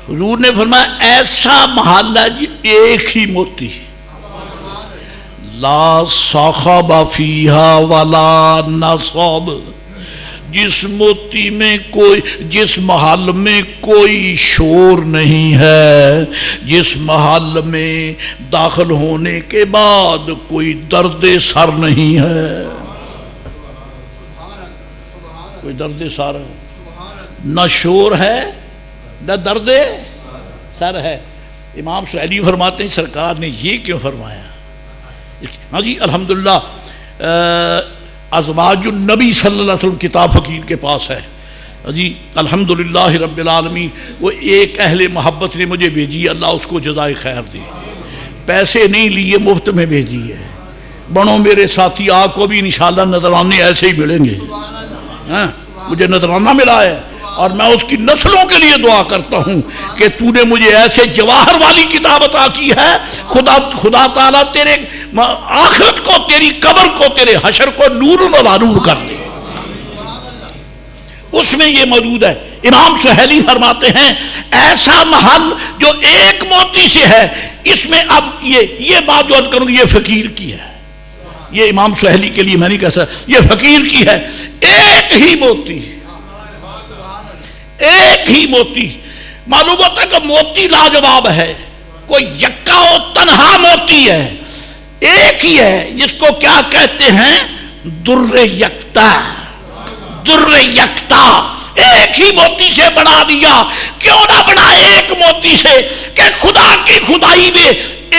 حضور نے فرمایا ایسا محل ہے جی ایک ہی موتی، لا صاخب فیہا ولا نصب، جس موتی میں کوئی، جس محل میں کوئی شور نہیں ہے، جس محل میں داخل ہونے کے بعد کوئی درد سر نہیں ہے، کوئی درد سر نہ شور ہے نہ درد سر ہے۔ امام سہیلی فرماتے ہیں سرکار نے یہ کیوں فرمایا؟ ہاں جی الحمدللہ ازواج النبی صلی اللہ علیہ وسلم کتاب فقیر کے پاس ہے جی، الحمدللہ رب العالمین۔ وہ ایک اہل محبت نے مجھے بھیجی، اللہ اس کو جزائے خیر دے، پیسے نہیں لیے، مفت میں بھیجی ہے۔ بڑوں میرے ساتھی آپ کو بھی انشاءاللہ نذرانے ایسے ہی ملیں گے، مجھے نذرانہ ملا ہے، اور میں اس کی نسلوں کے لیے دعا کرتا ہوں کہ تو نے مجھے ایسے جواہر والی کتاب عطا کی ہے، خدا تعالیٰ تیرے آخرت کو، تیری قبر کو، تیرے حشر کو نور و نور کر دے۔ اس میں یہ موجود ہے۔ امام سہیلی فرماتے ہیں ایسا محل جو ایک موتی سے ہے، اس میں اب یہ بات جو عرض کروں گی یہ فقیر کی ہے، یہ امام سہیلی کے لیے میں نہیں کہہ سکتا، یہ فقیر کی ہے۔ ایک ہی موتی، ایک ہی موتی، معلوم ہوتا ہے کہ موتی لاجواب ہے، کوئی یکا و تنہا موتی ہے، ایک ہی ہے، جس کو کیا کہتے ہیں؟ در یکتا، در یکتا۔ ایک ہی موتی سے بنا دیا، کیوں نہ بنا ایک موتی سے کہ خدا کی خدائی میں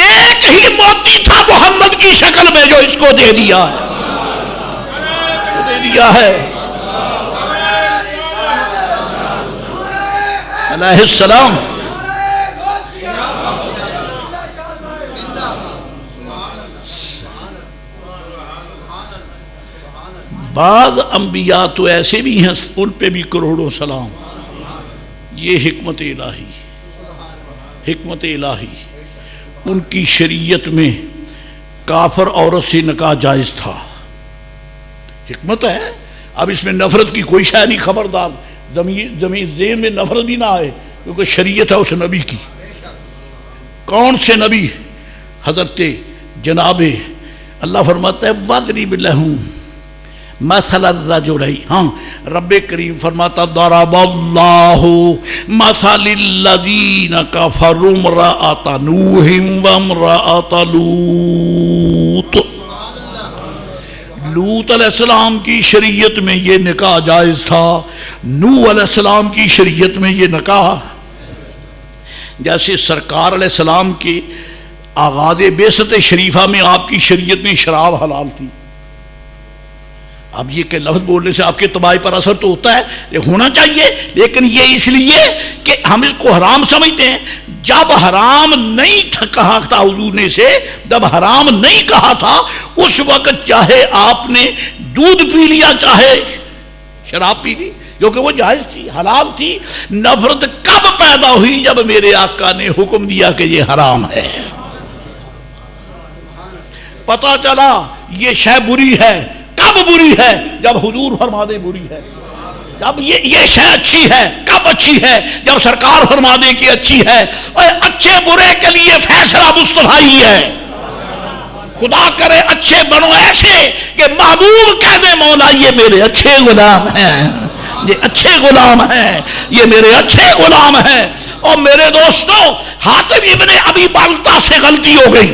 ایک ہی موتی تھا محمد کی شکل میں جو اس کو دے دیا ہے، دے دیا ہے علیہ السلام۔ بعض انبیاء تو ایسے بھی ہیں ان پہ بھی کروڑوں سلام۔ یہ حکمت الہی، حکمت الہی۔ ان کی شریعت میں کافر عورت سے نکاح جائز تھا، حکمت ہے۔ اب اس میں نفرت کی کوئی شے نہیں، خبردار زمین ذہن میں نفرت بھی نہ آئے، کیونکہ شریعت ہے اس نبی کی۔ کون سے نبی؟ حضرت جناب اللہ فرماتا ہے وَاضْرِبْ لَهُمْ مثل الرجلين، ہاں رب کریم فرماتا ضرب اللہ مثل الذین کفروا امرأۃ نوح وامرأۃ لوط۔ لوط علیہ السلام کی شریعت میں یہ نکاح جائز تھا، نوح علیہ السلام کی شریعت میں یہ نکاح، جیسے سرکار علیہ السلام کے آغاز بعثت شریفہ میں آپ کی شریعت میں شراب حلال تھی۔ اب یہ کہ لفظ بولنے سے آپ کے طباع پر اثر تو ہوتا ہے، یہ ہونا چاہیے، لیکن یہ اس لیے کہ ہم اس کو حرام سمجھتے ہیں۔ جب حرام نہیں تھا کہا تھا حضور نے سے، جب حرام نہیں کہا تھا اس وقت چاہے آپ نے دودھ پی لیا چاہے شراب پی لی، جو کہ وہ جائز تھی، حلال تھی۔ نفرت کب پیدا ہوئی؟ جب میرے آقا نے حکم دیا کہ یہ حرام ہے، پتہ چلا یہ شے بری ہے۔ کب بری ہے؟ جب حضور فرما دے بری ہے۔ جب یہ شے اچھی ہے، کب اچھی ہے؟ جب سرکار فرما دے کہ اچھی ہے۔ اور اچھے برے کے لیے فیصلہ مصطفیٰ ہی ہے۔ خدا کرے اچھے بنو ایسے کہ محبوب کہہ دے مولا یہ میرے اچھے غلام ہیں، یہ اچھے غلام ہیں، یہ میرے اچھے غلام ہیں۔ اور میرے دوستوں حاتم ابن ابی بلتہ سے غلطی ہو گئی۔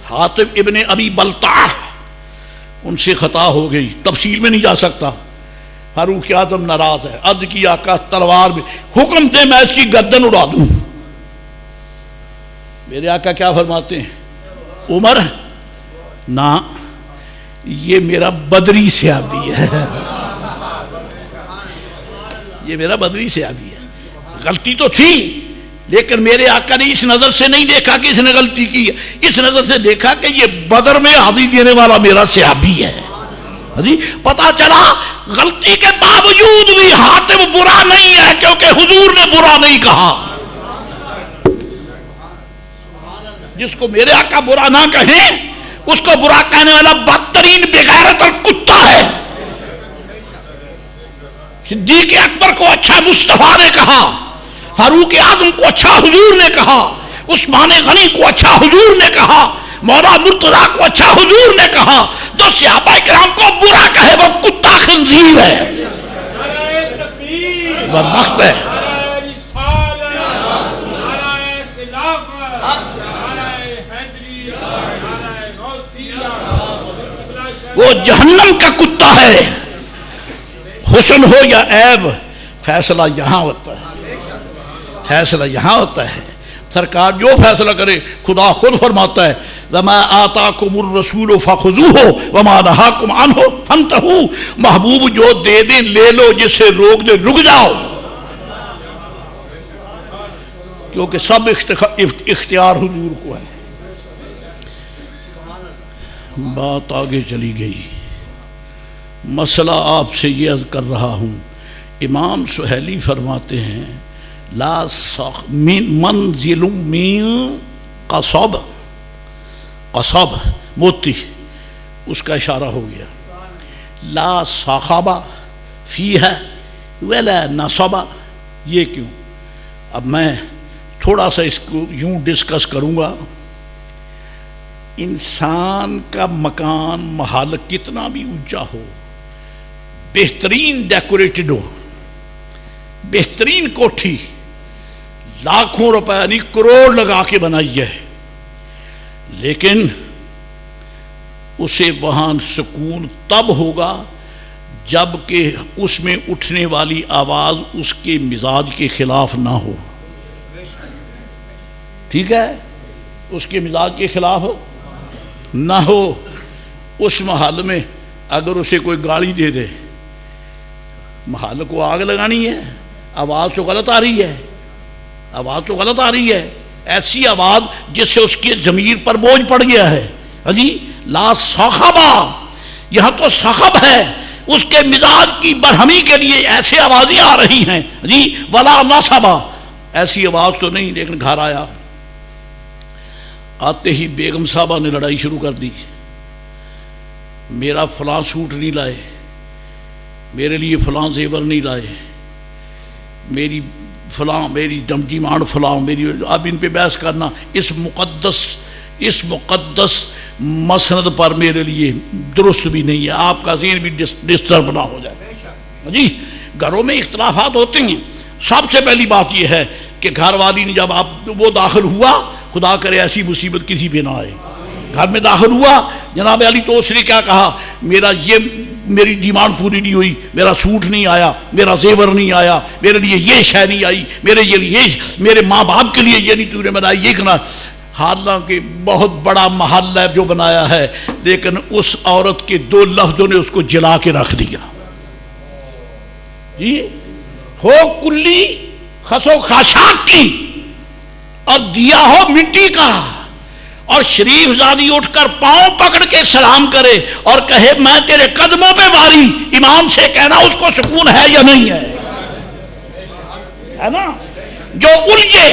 حاتم ابن ابی بلتہ ان سے خطا ہو گئی، تفصیل میں نہیں جا سکتا۔ فاروق اعظم ناراض ہے، عرض کی آقا تلوار میں حکم دے میں اس کی گردن اڑا دوں۔ میرے آقا کیا فرماتے ہیں؟ عمر نہ، یہ میرا بدری صحابی ہے، یہ میرا بدری صحابی ہے۔ غلطی تو تھی لیکن میرے آقا نے اس نظر سے نہیں دیکھا کہ اس نے غلطی کی ہے، اس نظر سے دیکھا کہ یہ بدر میں حاضری دینے والا میرا صحابی ہے۔ پتا چلا غلطی کے باوجود بھی حاتم برا نہیں ہے، کیونکہ حضور نے برا نہیں کہا۔ جس کو میرے آقا برا نہ کہیں اس کو برا کہنے والا بدترین بغیرت اور کتا ہے۔ صدیق اکبر کو اچھا مصطفیٰ نے کہا، فاروق اعظم کو اچھا حضور نے کہا، عثمان غنی کو اچھا حضور نے کہا، مولا مرتضیٰ کو اچھا حضور نے کہا۔ جو صحابہ کرام کو برا کہے وہ کتا خنزیر ہے، بدبخت ہے۔ وہ جہنم کا کتا ہے۔ حسن ہو یا عیب فیصلہ یہاں ہوتا ہے، فیصلہ یہاں ہوتا ہے۔ سرکار جو فیصلہ کرے خدا خود فرماتا ہے وَمَا آتَاكُمُ الرَّسُولُ فَخُذُوهُ وَمَا نَهَاكُمْ عَنْهُ فَانْتَهُوا۔ محبوب جو دے دیں لے لو، جس سے روک دے رک جاؤ، کیونکہ سب اختیار حضور کو ہے۔ بات آگے چلی گئی۔ مسئلہ آپ سے یہ عرض کر رہا ہوں، امام سہیلی فرماتے ہیں لا منزل من قصب، قصب موتی، اس کا اشارہ ہو گیا۔ لا صخب فیہ ولا نصب، یہ کیوں؟ اب میں تھوڑا سا اس کو یوں ڈسکس کروں گا۔ انسان کا مکان محل کتنا بھی اونچا ہو، بہترین ڈیکوریٹڈ ہو، بہترین کوٹھی، لاکھوں روپے یعنی کروڑ لگا کے بنائی ہے، لیکن اسے وہاں سکون تب ہوگا جب کہ اس میں اٹھنے والی آواز اس کے مزاج کے خلاف نہ ہو۔ ٹھیک ہے، اس کے مزاج کے خلاف نہ ہو۔ اس محل میں اگر اسے کوئی گالی دے دے، محل کو آگ لگانی ہے، آواز تو غلط آ رہی ہے، آواز تو غلط آ رہی ہے، ایسی آواز جس سے اس کی ضمیر پر بوجھ پڑ گیا ہے۔ جی لا صخبہ، یہاں تو صخب ہے، اس کے مزاج کی برہمی کے لیے ایسے آوازیں آ رہی ہیں۔ جی ولا نصبہ، ایسی آواز تو نہیں۔ لیکن گھر آیا، آتے ہی بیگم صاحبہ نے لڑائی شروع کر دی، میرا فلاں سوٹ نہیں لائے، میرے لیے فلاں زیور نہیں لائے، میری فلاں، میری ڈیمانڈ فلاں، میری، اب ان پہ بحث کرنا اس مقدس مسند پر میرے لیے درست بھی نہیں ہے، آپ کا ذہن بھی ڈسٹرب نہ ہو جائے۔ جی گھروں میں اختلافات ہوتے ہیں۔ سب سے پہلی بات یہ ہے کہ گھر والی نے جب وہ داخل ہوا، خدا کرے ایسی مصیبت کسی پہ نہ آئے، گھر میں داخل ہوا، جناب علی تو اس نے کیا کہا، میری ڈیمانڈ پوری نہیں ہوئی، میرا سوٹ نہیں آیا، میرا زیور نہیں آیا، میرے لیے یہ شے نہیں آئی، میرے ماں باپ کے لیے یہ نہیں تو نے بنایا، یہ کرنا۔ حالانکہ بہت بڑا محل ہے جو بنایا ہے، لیکن اس عورت کے دو لفظوں نے اس کو جلا کے رکھ دیا۔ جی ہو کلی خسو خاشاک کی اور دیا ہو مٹی کا، اور شریف زادی اٹھ کر پاؤں پکڑ کے سلام کرے اور کہے میں تیرے قدموں پہ واری، ایمان سے کہنا اس کو سکون ہے یا نہیں ہے نا؟ جو الجھے،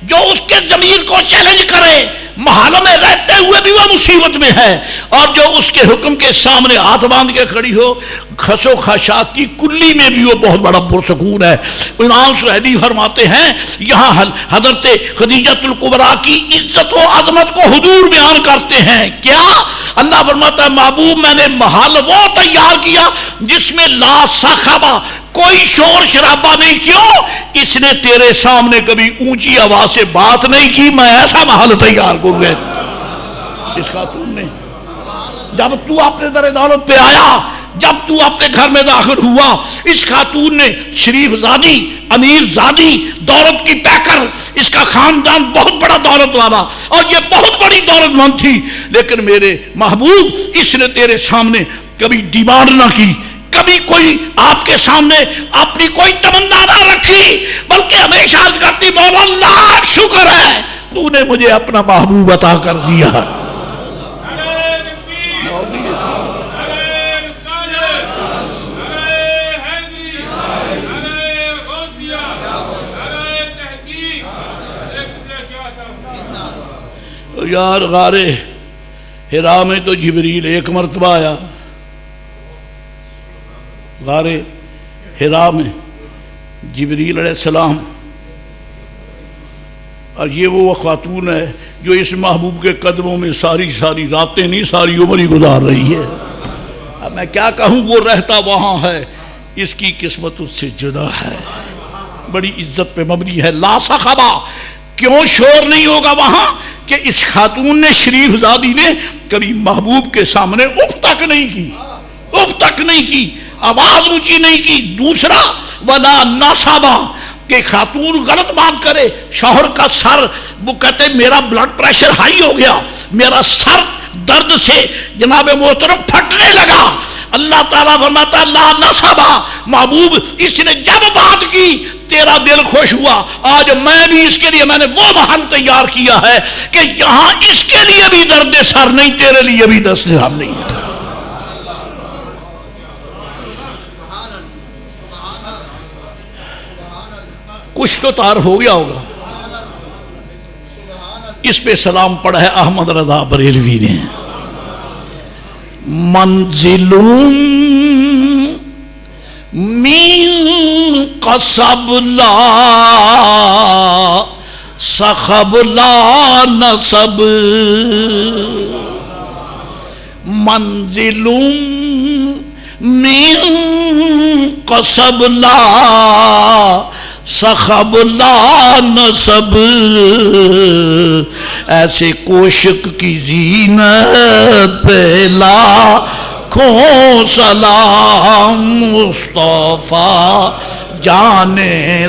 جو اس کے ضمیر کو چیلنج کرے، محل میں رہتے ہوئے بھی وہ مصیبت میں ہے، اور جو اس کے حکم کے سامنے ہاتھ باندھ کے کھڑی ہو، خسو خاشاک کی کلی میں بھی وہ بہت بڑا پرسکون ہے۔ امام سہیلی فرماتے ہیں یہاں حضرت خدیجۃ الکبریٰ کی عزت و عظمت کو حضور بیان کرتے ہیں۔ کیا؟ اللہ فرماتا ہے محبوب میں نے محل وہ تیار کیا جس میں لا صخبہ، کوئی شور شرابہ نہیں۔ کیوں؟ اس نے تیرے سامنے کبھی اونچی آواز سے بات نہیں کی، میں ایسا محل تیار کروں گا۔ اس خاتون نے جب تو اپنے در دولت پہ آیا، جب تو اپنے گھر میں داخل ہوا، اس خاتون نے شریف زادی، امیر زادی، دولت کی پیکر، اس کا خاندان بہت بڑا دولت والا اور یہ بہت بڑی دولت مند تھی، لیکن میرے محبوب اس نے تیرے سامنے کبھی ڈیمانڈ نہ کی، کبھی کوئی آپ کے سامنے اپنی کوئی تمنا نہ رکھی، بلکہ ہمیشہ عرض کرتی مولا اللہ شکر ہے تو نے مجھے اپنا محبوب عطا کر دیا۔ یار غار حرا میں تو جبریل ایک مرتبہ آیا، غار حرا میں جبریل علیہ السلام، اور یہ وہ خاتون ہے جو اس محبوب کے قدموں میں ساری راتیں نہیں ساری عمر ہی گزار رہی ہے۔ اب میں کیا کہوں، وہ رہتا وہاں ہے، اس کی قسمت اس سے جدا ہے، بڑی عزت پہ مبنی ہے۔ لا صخبہ، کیوں شور نہیں ہوگا وہاں کہ اس خاتون نے، شریف زادی نے کبھی محبوب کے سامنے اف تک نہیں کی، آواز اونچی نہیں کی۔ دوسرا ولا نصبہ، کہ خاتون غلط بات کرے، شوہر کا سر، وہ کہتے میرا بلڈ پریشر ہائی ہو گیا، میرا سر درد سے جناب محترم پھٹنے لگا، اللہ تعالیٰ فرماتا لا نصبہ، محبوب اس نے جب بات کی تیرا دل خوش ہوا، آج میں بھی اس کے لیے میں نے وہ محل تیار کیا ہے کہ یہاں اس کے لیے بھی درد سر نہیں، تیرے لیے بھی درد سر نہیں ہے۔ کچھ تو تار ہو گیا ہوگا۔ اس پہ سلام پڑھا ہے احمد رضا بریلوی نے، منزلوں من قصب لا صخب لا نصب، منزل من قصب لا صخب لا نصب، ایسے کوشک کی زینت پہ لاکھوں سلام، مصطفیٰ جان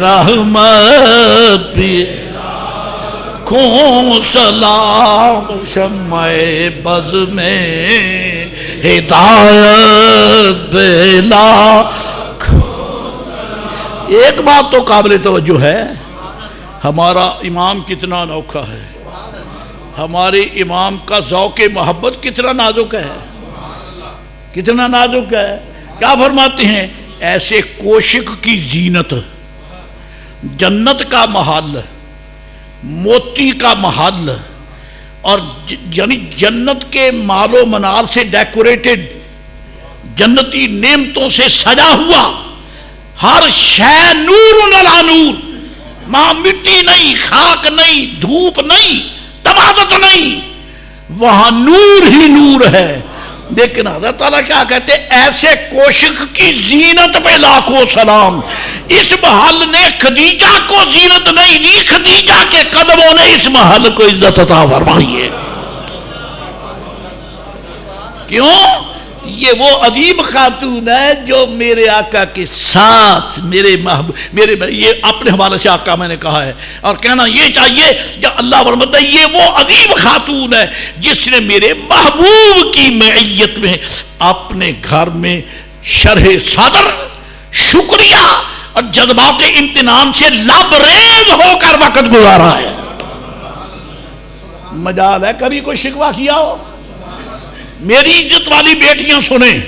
رحمت پہ لاکھوں سلام، شمع بز میں ہدایت پہ لاکھوں۔ ایک بات تو قابل توجہ ہے، ہمارا امام کتنا انوکھا ہے، ہمارے امام کا ذوق محبت کتنا نازک ہے، کتنا نازک ہے۔ کیا فرماتے ہیں، ایسے کوشک کی زینت، جنت کا محل، موتی کا محل، اور یعنی جنت کے مال و منال سے ڈیکوریٹڈ، جنتی نعمتوں سے سجا ہوا، ہر شے نور علی نور، وہاں مٹی نہیں، خاک نہیں، دھوپ نہیں، تبادت نہیں، وہاں نور ہی نور ہے۔ لیکن حضرت تعالیٰ کیا کہتے ہیں، ایسے کوشک کی زینت پہ لاکھوں سلام۔ اس محل نے خدیجہ کو زینت نہیں دی، خدیجہ کے قدموں نے اس محل کو عزت عطا فرمائی ہے۔ کیوں؟ یہ وہ عظیم خاتون ہے جو میرے آقا کے ساتھ، یہ اپنے حوالے سے آقا میں نے کہا ہے، اور کہنا یہ چاہیے کہ اللہ فرماتا ہے یہ وہ عظیم خاتون ہے جس نے میرے محبوب کی معیت میں اپنے گھر میں شرح صدر، شکریہ اور جذبات امتنان سے لبریز ہو کر وقت گزارا ہے۔ مجال ہے کبھی کوئی شکوہ کیا ہو؟ میری عزت والی بیٹیاں سنیں،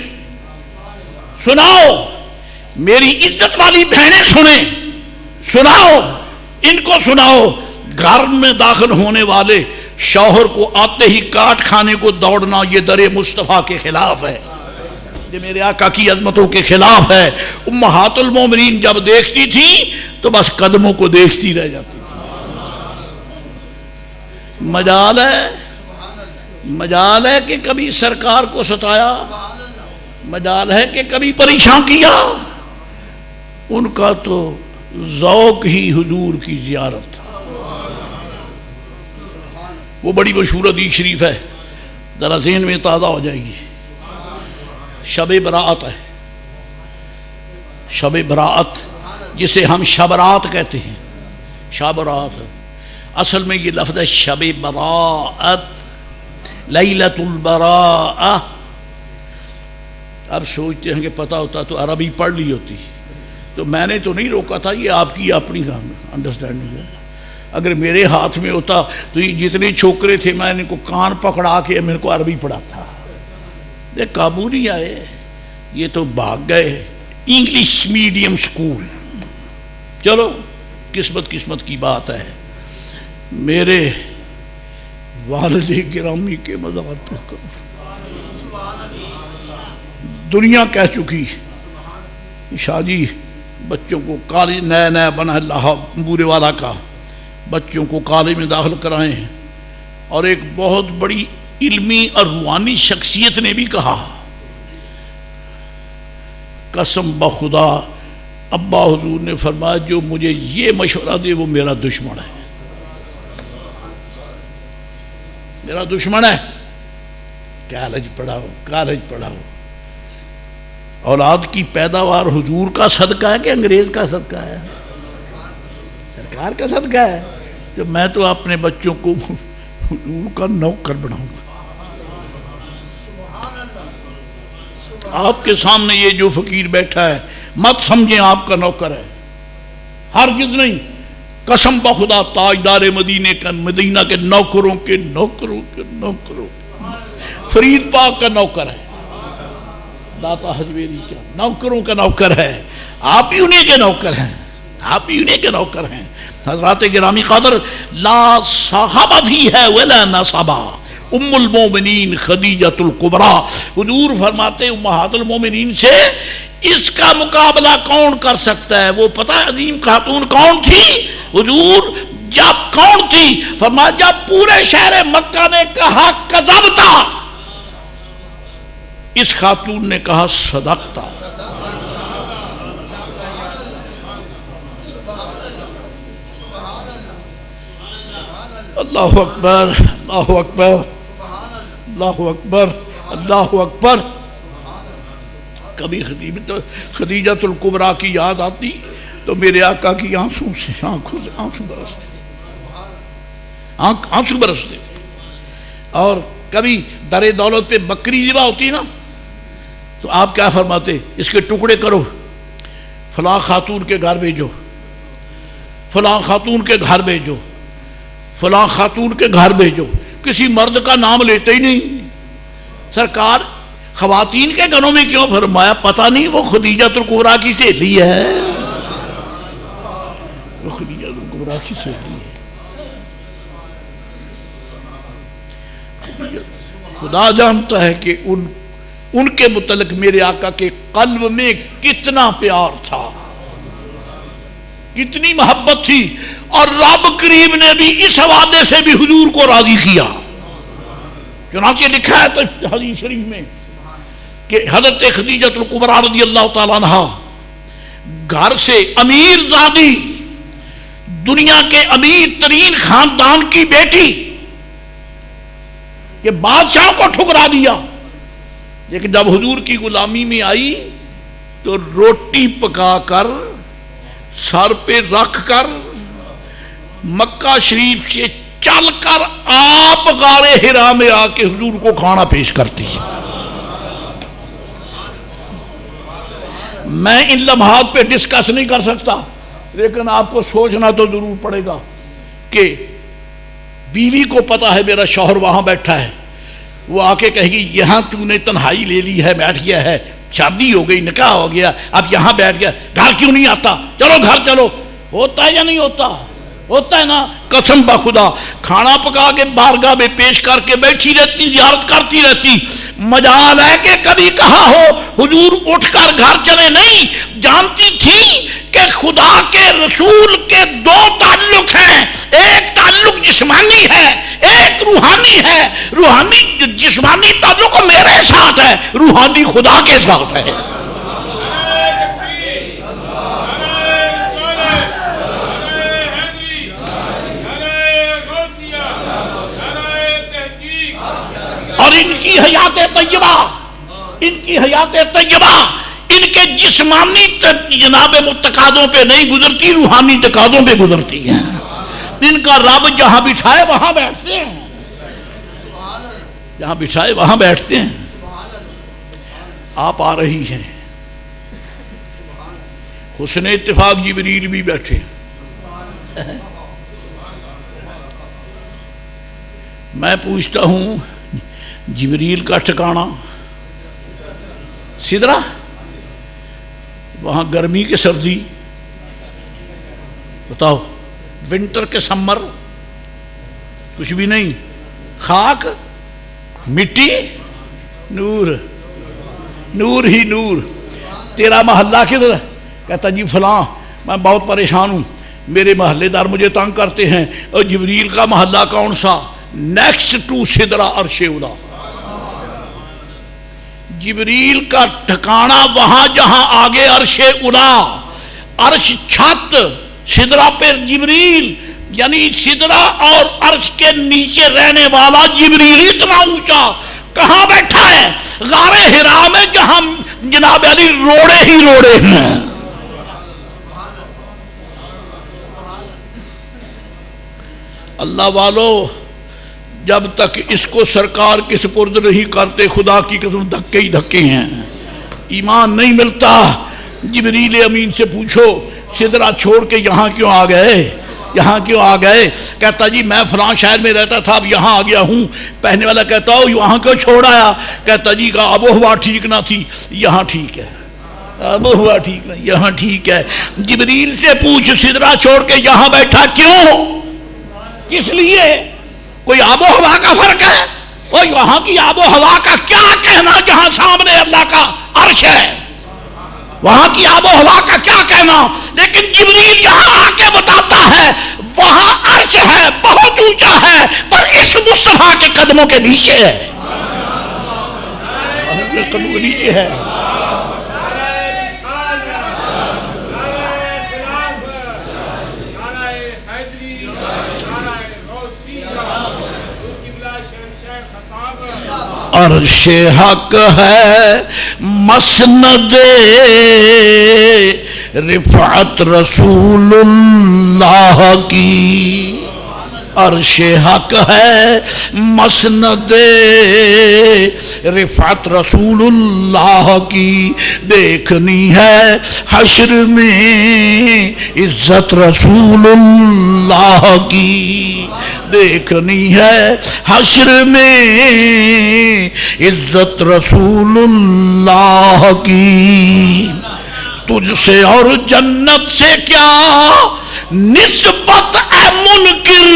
سناؤ، میری عزت والی بہنیں سنیں، سناؤ، ان کو سناؤ، گھر میں داخل ہونے والے شوہر کو آتے ہی کاٹ کھانے کو دوڑنا، یہ در مصطفیٰ کے خلاف ہے، یہ میرے آقا کی عظمتوں کے خلاف ہے۔ امہات المومنین جب دیکھتی تھی تو بس قدموں کو دیکھتی رہ جاتی تھی۔ مجال ہے کہ کبھی سرکار کو ستایا، مجال ہے کہ کبھی پریشان کیا، ان کا تو ذوق ہی حضور کی زیارت تھا۔ وہ بڑی مشہور حدیث شریف ہے، ذرا ذہن میں تازہ ہو جائے گی، شب برات ہے، شب برات جسے ہم شبرات کہتے ہیں، شبرات اصل میں یہ لفظ ہے شب براءت، لیلۃ البراءہ، اب سوچتے ہیں کہ پتہ ہوتا تو عربی پڑھ لی ہوتی. تو میں نے تو نہیں روکا تھا، یہ آپ کی اپنی انڈرسٹینڈنگ ہے. اگر میرے ہاتھ میں ہوتا تو یہ جتنے چھوکرے تھے میں ان کو کان پکڑا کے میرے کو عربی پڑھاتا. یہ قابو نہیں آئے، یہ تو بھاگ گئے انگلش میڈیم سکول. چلو قسمت کی بات ہے. میرے والد گرامی کے مزار پہ دنیا کہہ چکی شاہ جی بچوں کو کالج نیا بنا بورے والا کا، بچوں کو کالج میں داخل کرائیں. اور ایک بہت بڑی علمی اور روحانی شخصیت نے بھی کہا قسم بخدا ابا حضور نے فرمایا جو مجھے یہ مشورہ دے وہ میرا دشمن ہے، میرا دشمن ہے. کالج پڑھاؤ. اولاد کی پیداوار حضور کا صدقہ ہے کہ انگریز کا صدقہ ہے؟ سرکار کا صدقہ ہے. تو میں تو اپنے بچوں کو حضور کا نوکر بناؤں گا. آپ کے سامنے یہ جو فقیر بیٹھا ہے مت سمجھیں آپ کا نوکر ہے، ہرگز نہیں. قسم بخدا تاجدار مدینہ کے نوکروں کے فرید پاک کا نوکر ہے، داتا حجویری کا نوکروں کا نوکر ہے. آپ بھی انہیں کے نوکر ہیں. حضرات گرامی قدر لا صاحب بھی ہے ولا نصبہ. ام المومنین خدیجۃ الکبریٰ حضور فرماتے امہات المومنین سے اس کا مقابلہ کون کر سکتا ہے؟ وہ پتہ عظیم خاتون کون تھی حضور؟ جب کون تھی؟ فرمایا جب پورے شہر مکہ نے کہا کذبتا، اس خاتون نے کہا صدقتا. اللہ اکبر، اللہ اکبر، اللہ اکبر، اللہ اکبر. کبھی خدیجۃ الکبریٰ کی یاد آتی تو میرے آقا کی آنسوں سے آنسو برستے تھے. اور کبھی در دولت پہ بکری ذبح ہوتی نا تو آپ کیا فرماتے؟ اس کے ٹکڑے کرو، فلاں خاتون کے گھر بھیجو، فلاں خاتون کے گھر بھیجو، فلاں خاتون کے گھر بھیجو. کسی مرد کا نام لیتے ہی نہیں. سرکار خواتین کے گھروں میں کیوں؟ فرمایا پتہ نہیں وہ خدیجۃ الکبریٰ کی سہیلی ہے، وہ خدیجۃ الکبریٰ کی سہیلی ہے. خدا جانتا ہے کہ ان کے متعلق میرے آقا کے قلب میں کتنا پیار تھا، کتنی محبت تھی. اور رب کریم نے بھی اس حوالے سے بھی حضور کو راضی کیا. چنانچہ لکھا ہے تو حدیث شریف میں کہ حضرت خدیجۃ الکبریٰ رضی اللہ تعالیٰ عنہ گھر سے امیر زادی، دنیا کے امیر ترین خاندان کی بیٹی، کہ بادشاہ کو ٹھکرا دیا، لیکن جب حضور کی غلامی میں آئی تو روٹی پکا کر سر پہ رکھ کر مکہ شریف سے چل کر آپ غار حرا میں آ کے حضور کو کھانا پیش کرتی ہے. میں ان لمحات پہ ڈسکس نہیں کر سکتا، لیکن آپ کو سوچنا تو ضرور پڑے گا کہ بیوی کو پتا ہے میرا شوہر وہاں بیٹھا ہے، وہ آ کے کہے گی یہاں تو نے تنہائی لے لی ہے، بیٹھ گیا ہے، شادی ہو گئی، نکاح ہو گیا، اب یہاں بیٹھ گیا، گھر کیوں نہیں آتا؟ چلو گھر چلو. ہوتا ہے یا نہیں ہوتا؟ ہوتا ہے نا. قسم بخدا کھانا پکا کے بارگاہ میں پیش کر کے بیٹھی رہتی، زیارت کرتی رہتی. مجال ہے کہ کبھی کہا ہو حضور اٹھ کر گھر چلے؟ نہیں. جانتی تھی کہ خدا کے رسول کے دو تعلق ہیں، ایک تعلق جسمانی ہے، ایک روحانی ہے. روحانی جسمانی تعلق میرے ساتھ ہے، روحانی خدا کے ساتھ ہے. اور ان کی حیات طیبہ ان کے جسمانی جناب تقاضوں پہ نہیں گزرتی، روحانی تقاضوں پہ گزرتی ہیں. ان کا رب جہاں بٹھائے وہاں بیٹھتے ہیں، جہاں بٹھائے وہاں بیٹھتے ہیں. آپ آ رہی ہیں، حسن اتفاق جبریل بھی بیٹھے، میں پوچھتا ہوں جبریل کا ٹھکانہ سدرہ، وہاں گرمی کے سردی، بتاؤ ونٹر کے سمر، کچھ بھی نہیں، خاک مٹی نور، نور ہی نور۔ تیرا محلہ کدھر؟ کہتا جی فلاں، میں بہت پریشان ہوں، میرے محلے دار مجھے تنگ کرتے ہیں۔ اور جبریل کا محلہ کون سا؟ نیکسٹ ٹو سدرہ عرش اولا۔ جبریل کا ٹھکانہ وہاں جہاں آگے عرش اولا، عرش چھت، سدرہ پہ جبریل، یعنی سدرہ اور عرش کے نیچے رہنے والا جبریل اتنا اونچا کہاں بیٹھا ہے؟ غار حرا میں، جہاں جناب علی روڑے ہی روڑے ہیں۔ اللہ والو، جب تک اس کو سرکار کے سپرد نہیں کرتے، خدا کی قسم دھکے ہی دھکے ہیں، ایمان نہیں ملتا۔ جبریل امین سے پوچھو سدرہ چھوڑ کے یہاں کیوں آ گئے؟ یہاں کیوں آ گئے؟ کہتا جی میں فلاں شہر میں رہتا تھا، اب یہاں آ گیا ہوں۔ پہنے والا کہتا ہو وہاں کیوں چھوڑ آیا؟ کہتا جی کا آب و ہوا ٹھیک نہ تھی، یہاں ٹھیک ہے، آب و ہوا ٹھیک نہ، یہاں ٹھیک ہے۔ جبریل سے پوچھ سدرہ چھوڑ کے یہاں بیٹھا کیوں؟ کس لیے؟ کوئی آب و ہوا کا فرق ہے؟ اور وہاں کی آب و ہوا کا کیا کہنا جہاں سامنے اللہ کا عرش ہے؟ وہاں کی آب و ہوا کا کیا کہنا؟ لیکن جبریل یہاں آ کے بتاتا ہے وہاں عرش ہے، بہت اونچا ہے، پر اس مصطفیٰ کے قدموں کے نیچے ہے، قدموں کے نیچے ہے۔ عرش حق ہے مسند رفعت رسول اللہ کی، عرش حق ہے مسند رفعت رسول اللہ کی، دیکھنی ہے حشر میں عزت رسول اللہ کی، دیکھنی ہے حشر میں عزت رسول اللہ کی۔ تجھ سے اور جنت سے کیا نسبت اے منکر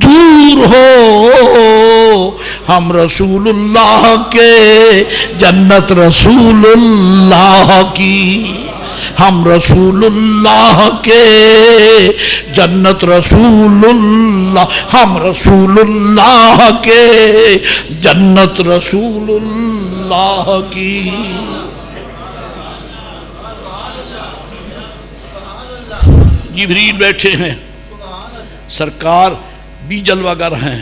دور ہو، ہم رسول اللہ کے جنت رسول اللہ کی، ہم رسول اللہ کے جنت رسول اللہ، ہم رسول اللہ کے جنت رسول اللہ کی۔ جبریل بیٹھے ہیں، سرکار بھی جلوہ گر ہیں،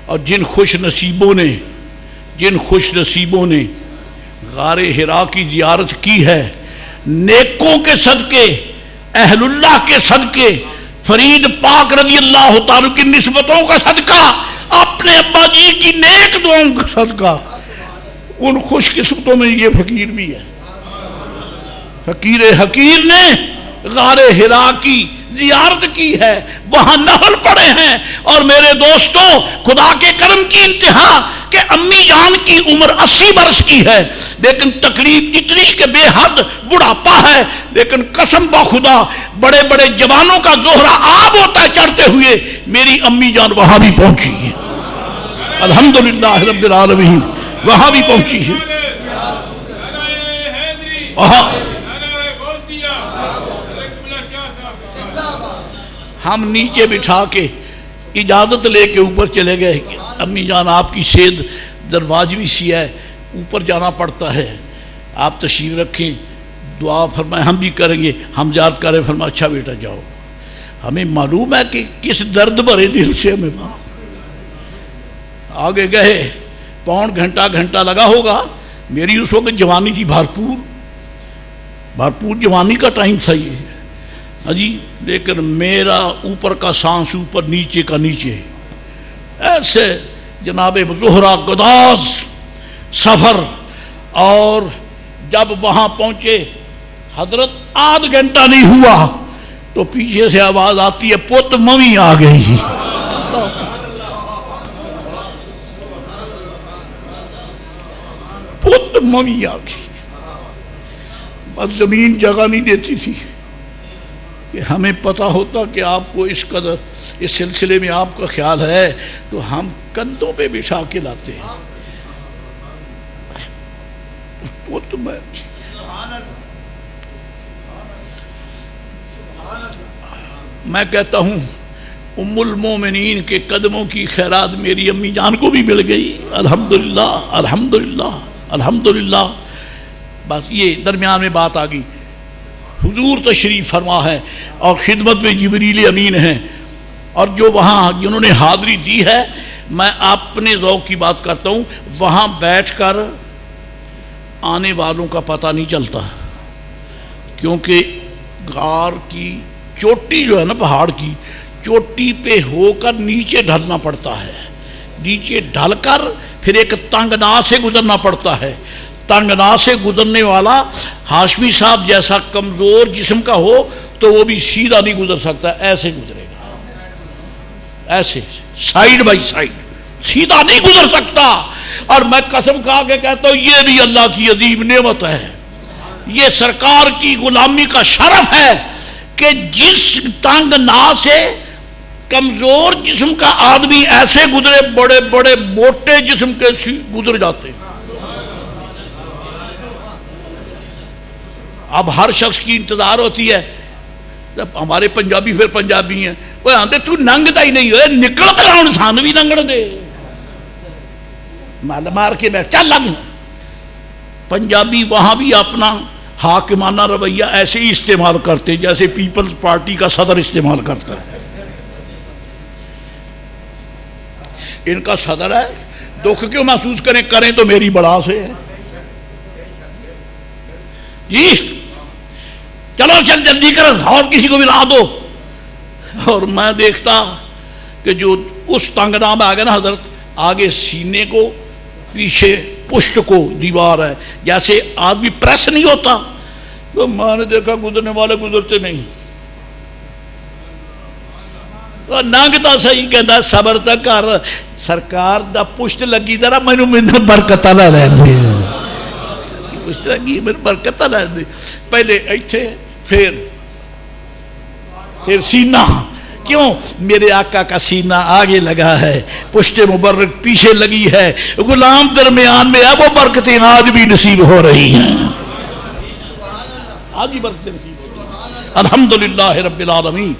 اور جن خوش نصیبوں نے غار حرا کی زیارت کی ہے، نیکوں کے صدقے، اہل اللہ کے صدقے، فرید پاک رضی اللہ تعالیٰ کی نسبتوں کا صدقہ، اپنے ابا جی کی نیک دعاؤں کا صدقہ، ان خوش قسمتوں میں یہ فقیر بھی ہے۔ فقیر حقیر نے غار حرا کی زیارت کی ہے، وہاں نفل پڑے ہیں۔ اور میرے دوستوں، خدا کے کرم کی انتہا کہ امی جان کی عمر 80 برس کی ہے، لیکن تکلیف اتنی کہ بے حد بڑھاپا ہے، لیکن قسم بخدا بڑے بڑے جوانوں کا زہرہ آب ہوتا ہے چڑھتے ہوئے، میری امی جان وہاں بھی پہنچی ہے، الحمدللہ رب العالمین، وہاں بھی پہنچی ہے۔ ہم نیچے بٹھا کے اجازت لے کے اوپر چلے گئے کہ امی جان آپ کی صحت درواجوی سی ہے، اوپر جانا پڑتا ہے، آپ تشریف رکھیں، دعا فرمائیں، ہم بھی کریں گے، ہم زیارت کریں۔ فرمایا اچھا بیٹا جاؤ، ہمیں معلوم ہے کہ کس درد بھرے دل سے ہمیں آگے گئے، پون گھنٹہ لگا ہوگا۔ میری اس وقت جوانی تھی، بھرپور جوانی کا ٹائم تھا یہ جی، لیکن میرا اوپر کا سانس اوپر، نیچے کا نیچے، ایسے جناب زہرہ گداز سفر، اور جب وہاں پہنچے حضرت آدھ گھنٹہ نہیں ہوا تو پیچھے سے آواز آتی ہے پت ممی آ گئی. پت ممی آ گئی. بس زمین جگہ نہیں دیتی تھی کہ ہمیں پتہ ہوتا کہ آپ کو اس قدر اس سلسلے میں آپ کا خیال ہے تو ہم کندھوں پہ بچھا کے لاتے ہیں. میں کہتا ہوں ام المومنین کے قدموں کی خیرات میری امی جان کو بھی مل گئی. الحمدللہ الحمدللہ الحمدللہ. بس یہ درمیان میں بات آ گئی. حضور تشریف فرما ہے اور خدمت میں جبریل امین ہیں، اور جو وہاں جنہوں نے حاضری دی ہے، میں اپنے ذوق کی بات کرتا ہوں، وہاں بیٹھ کر آنے والوں کا پتہ نہیں چلتا، کیونکہ غار کی چوٹی جو ہے نا، پہاڑ کی چوٹی پہ ہو کر نیچے ڈھلنا پڑتا ہے، نیچے ڈھل کر پھر ایک تنگنا سے گزرنا پڑتا ہے. تنگنا سے گزرنے والا ہاشمی صاحب جیسا کمزور جسم کا ہو تو وہ بھی سیدھا نہیں گزر سکتا، ایسے گزرے گا، ایسے سائیڈ بائی سائیڈ، سیدھا نہیں گزر سکتا. اور میں قسم کھا کے کہتا ہوں یہ بھی اللہ کی عظیم نعمت ہے، یہ سرکار کی غلامی کا شرف ہے کہ جس تنگ نا سے کمزور جسم کا آدمی ایسے گزرے، بڑے بڑے موٹے جسم کے گزر جاتے ہیں. اب ہر شخص کی انتظار ہوتی ہے، جب ہمارے پنجابی پھر پنجابی ہیں، وہ آتے تو ننگتا ہی نہیں ہوئے، نکل کر آن سان بھی ننگڑ دے، مال مار کے بیٹھ چل لگ. پنجابی وہاں بھی اپنا حاکمانہ رویہ ایسے ہی استعمال کرتے جیسے پیپلز پارٹی کا صدر استعمال کرتا ہے. ان کا صدر ہے، دکھ کیوں محسوس کریں تو میری بڑا سے ہے جی، چلو چل جلدی کر اور کسی کو بھی لا دو. اور میں دیکھتا کہ جو اس تنگنا میں آگے نا حضرت، آگے سینے کو، پیچھے پشت کو دیوار ہے، جیسے آدمی پریس نہیں ہوتا، تو میں نے دیکھا گزرنے والے گزرتے نہیں، نانگتا صحیح کہتا صبر تک کر سرکار دا پشت لگی ذرا میں برکت نہ رہن دے، پشت لگی میں برکت نہ رہن دے. پہلے ایتھے پھر سینہ، کیوں میرے آقا کا سینہ آگے لگا ہے، پشت مبرک پیچھے لگی ہے، غلام درمیان میں ہے، وہ برکتیں آج بھی نصیب ہو رہی ہیں، آج بھی برکتیں نصیب ہو رہی ہیں الحمدللہ رب العالمین.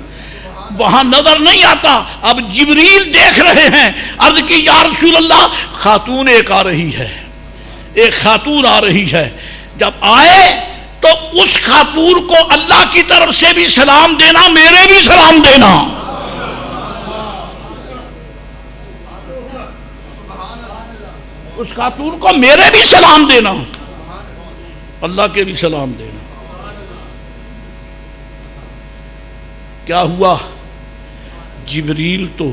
وہاں نظر نہیں آتا، اب جبریل دیکھ رہے ہیں. عرض کی یا رسول اللہ، خاتون ایک آ رہی ہے، ایک خاتون آ رہی ہے. جب آئے تو اس خاتون کو اللہ کی طرف سے بھی سلام دینا، میرے بھی سلام دینا. اس خاتون کو میرے بھی سلام دینا، اللہ کے بھی سلام دینا. کیا ہوا؟ جبریل تو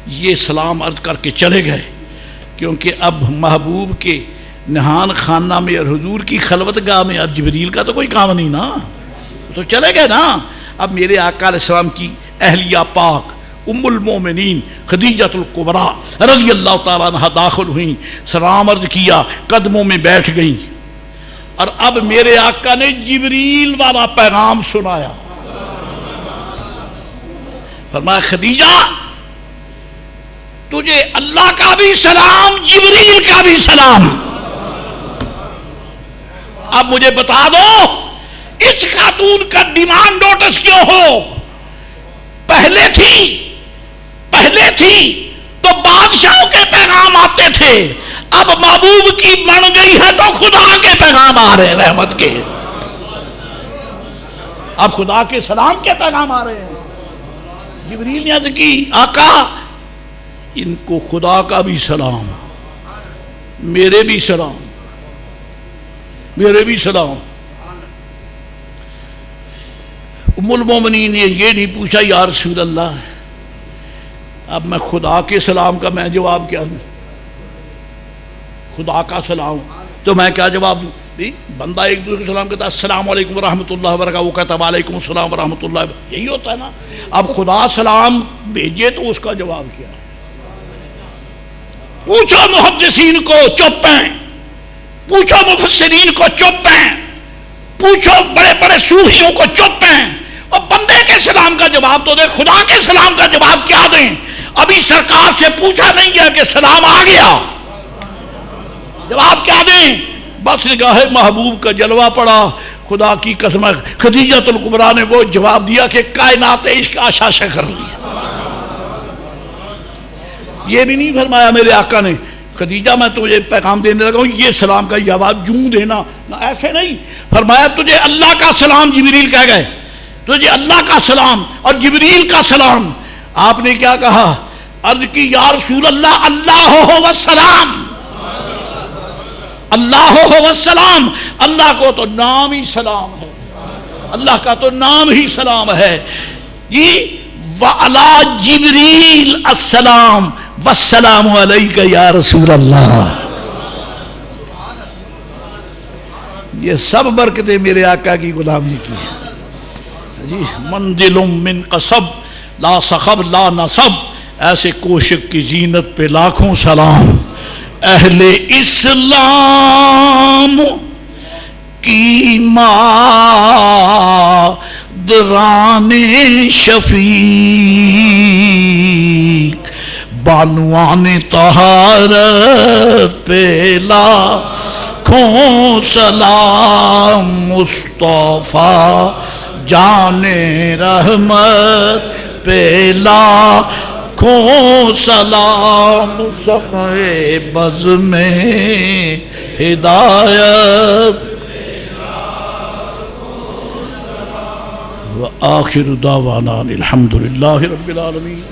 یہ سلام عرض کر کے چلے گئے، کیونکہ اب محبوب کے نہان خانہ میں اور حضور کی خلوت گاہ میں اب جبریل کا تو کوئی کام نہیں نا، تو چلے گئے نا. اب میرے آقا علیہ السلام کی اہلیہ پاک ام المومنین خدیجۃ الکبریٰ رضی اللہ تعالیٰ عنہ داخل ہوئیں، سلام عرض کیا، قدموں میں بیٹھ گئیں. اور اب میرے آقا نے جبریل والا پیغام سنایا. فرمایا خدیجہ تجھے اللہ کا بھی سلام، جبریل کا بھی سلام. اب مجھے بتا دو اس خاتون کا ڈیمانڈ نوٹس کیوں ہو؟ پہلے تھی تو بادشاہوں کے پیغام آتے تھے، اب محبوب کی بن گئی ہے تو خدا کے پیغام آ رہے ہیں، رحمت کے، اب خدا کے سلام کے پیغام آ رہے ہیں. جبریل نے عرض کی آقا ان کو خدا کا بھی سلام، میرے بھی سلام، میرے بھی سلام. ام المومنین نے یہ نہیں پوچھا یا رسول اللہ اب میں خدا کے سلام کا میں جواب کیا دوں؟ خدا کا سلام تو میں کیا جواب دوں؟ بندہ ایک دوسرے کو سلام کہتا ہے السلام علیکم ورحمۃ اللہ وبرکاتہ، وہ کہتا ہے وعلیکم السلام ورحمۃ اللہ، یہی ہوتا ہے نا. اب خدا سلام بھیجے تو اس کا جواب کیا؟ پوچھو محدثین کو چپ ہیں، پوچھو مفسرین کو چپ ہیں، پوچھو بڑے بڑے صوفیوں کو چپ ہیں. اور بندے کے سلام کا جواب تو دے، خدا کے سلام کا جواب کیا دیں؟ ابھی سرکار سے پوچھا نہیں گیا کہ سلام آ گیا، جواب کیا دیں؟ بس نگاہ محبوب کا جلوہ پڑا. خدا کی قسم خدیجۃ الکبریٰ نے وہ جواب دیا کہ کائنات عشق آشا کر لی. یہ بھی نہیں فرمایا میرے آقا نے خدیجہ میں تجھے پیغام دینے لگا ہوں یہ سلام کا جواب جوں دینا، نہ ایسے نہیں. فرمایا تجھے اللہ کا سلام جبریل کہہ گئے، تجھے اللہ کا سلام اور جبریل کا سلام. آپ نے کیا کہا؟ عرض کی یا رسول اللہ اللہ والسلام، اللہ والسلام. اللہ کو تو نام ہی سلام ہے، اللہ کا تو نام ہی سلام ہے جی. وَعَلَى جِبْرِيلَ السلام والسلام علیکہ یا رسول اللہ. یہ سب برکتیں میرے آقا کی غلامی کی جی. منزل من قصب لا صخب لا نصب، ایسے کوشک کی زینت پہ لاکھوں سلام. اہل اسلام کی مادران شفیق، بانوان طہارت پہ لاکھوں سلام. مصطفیٰ جان رحمت پہ لاکھوں سلام. شمع بز میں ہدایت وآخر دعوانا الحمدللہ رب العالمین.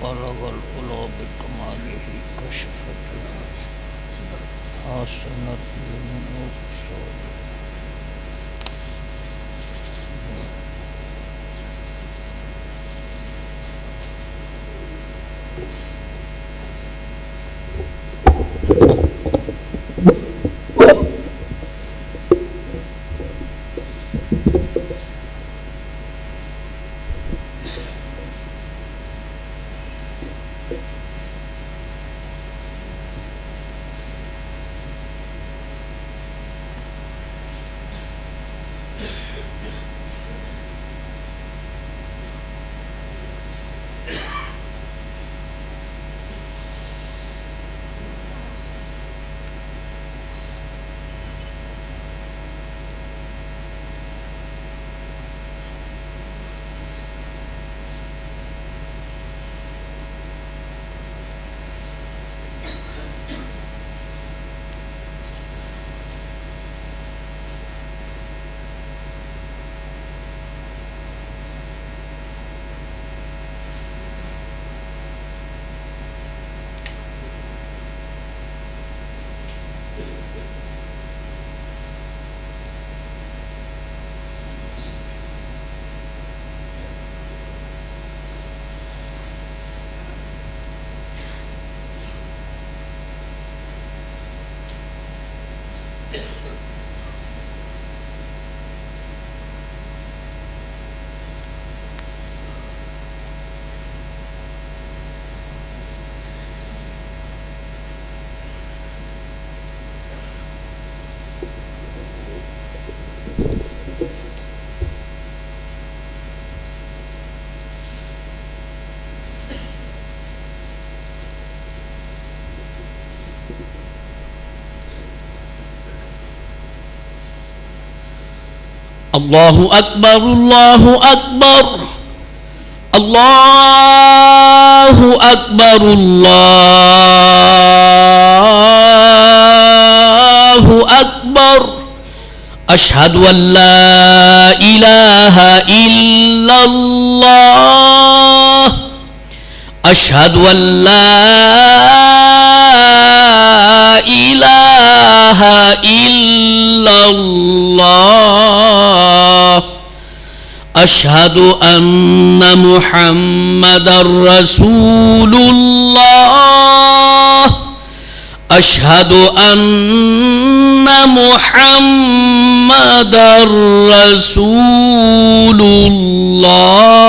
بلغ العلا بکمالہ کشفت حسنت ذنوب صالح. اللہ اکبر اللہ اکبر اللہ اکبر اللہ اکبر اشہد ان لا الہ الا اللہ اشہد ان لا الہ الا اللہ اشہد ان محمد رسول اللہ اشہد ان محمد رسول اللہ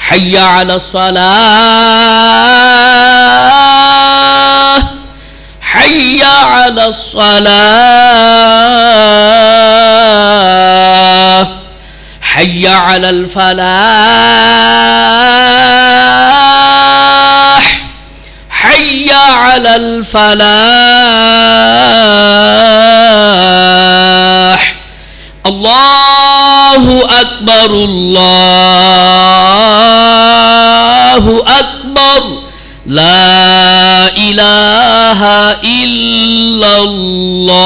حی علی الصلاة حی علی الصلاة حی علی الفلاح حی علی الفلاح اللہ اکبر اللہ اکبر لا الہ الا اللہ.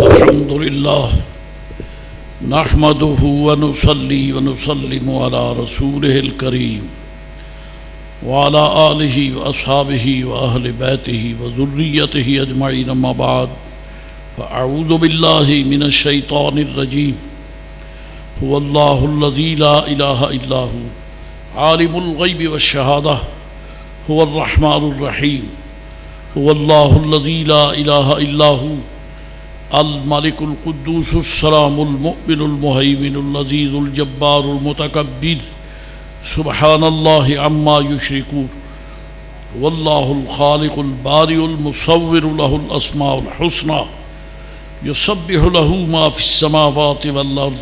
الحمد للہ نحمده ونصلي ونسلم على رسوله الكريم وعلى آله وأصحابه وأهل بيته وذريته أجمعين أما بعد فأعوذ بالله من الشيطان الرجيم هو الله الذي لا إله إلا هو عالم الغيب والشهادة هو الرحمن الرحيم هو الله الذي لا إله إلا هو الملك القدوس السلام المؤمن المهيمن العزيز الجبار المتكبر سبحان الله عما يشركون والله الخالق البارئ المصور له الأسماء الحسنى يسبح له ما في السماوات والأرض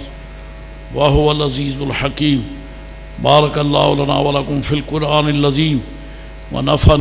وهو العزيز الحكيم. بارك الله لنا ولكم في القرآن العظيم ونفعني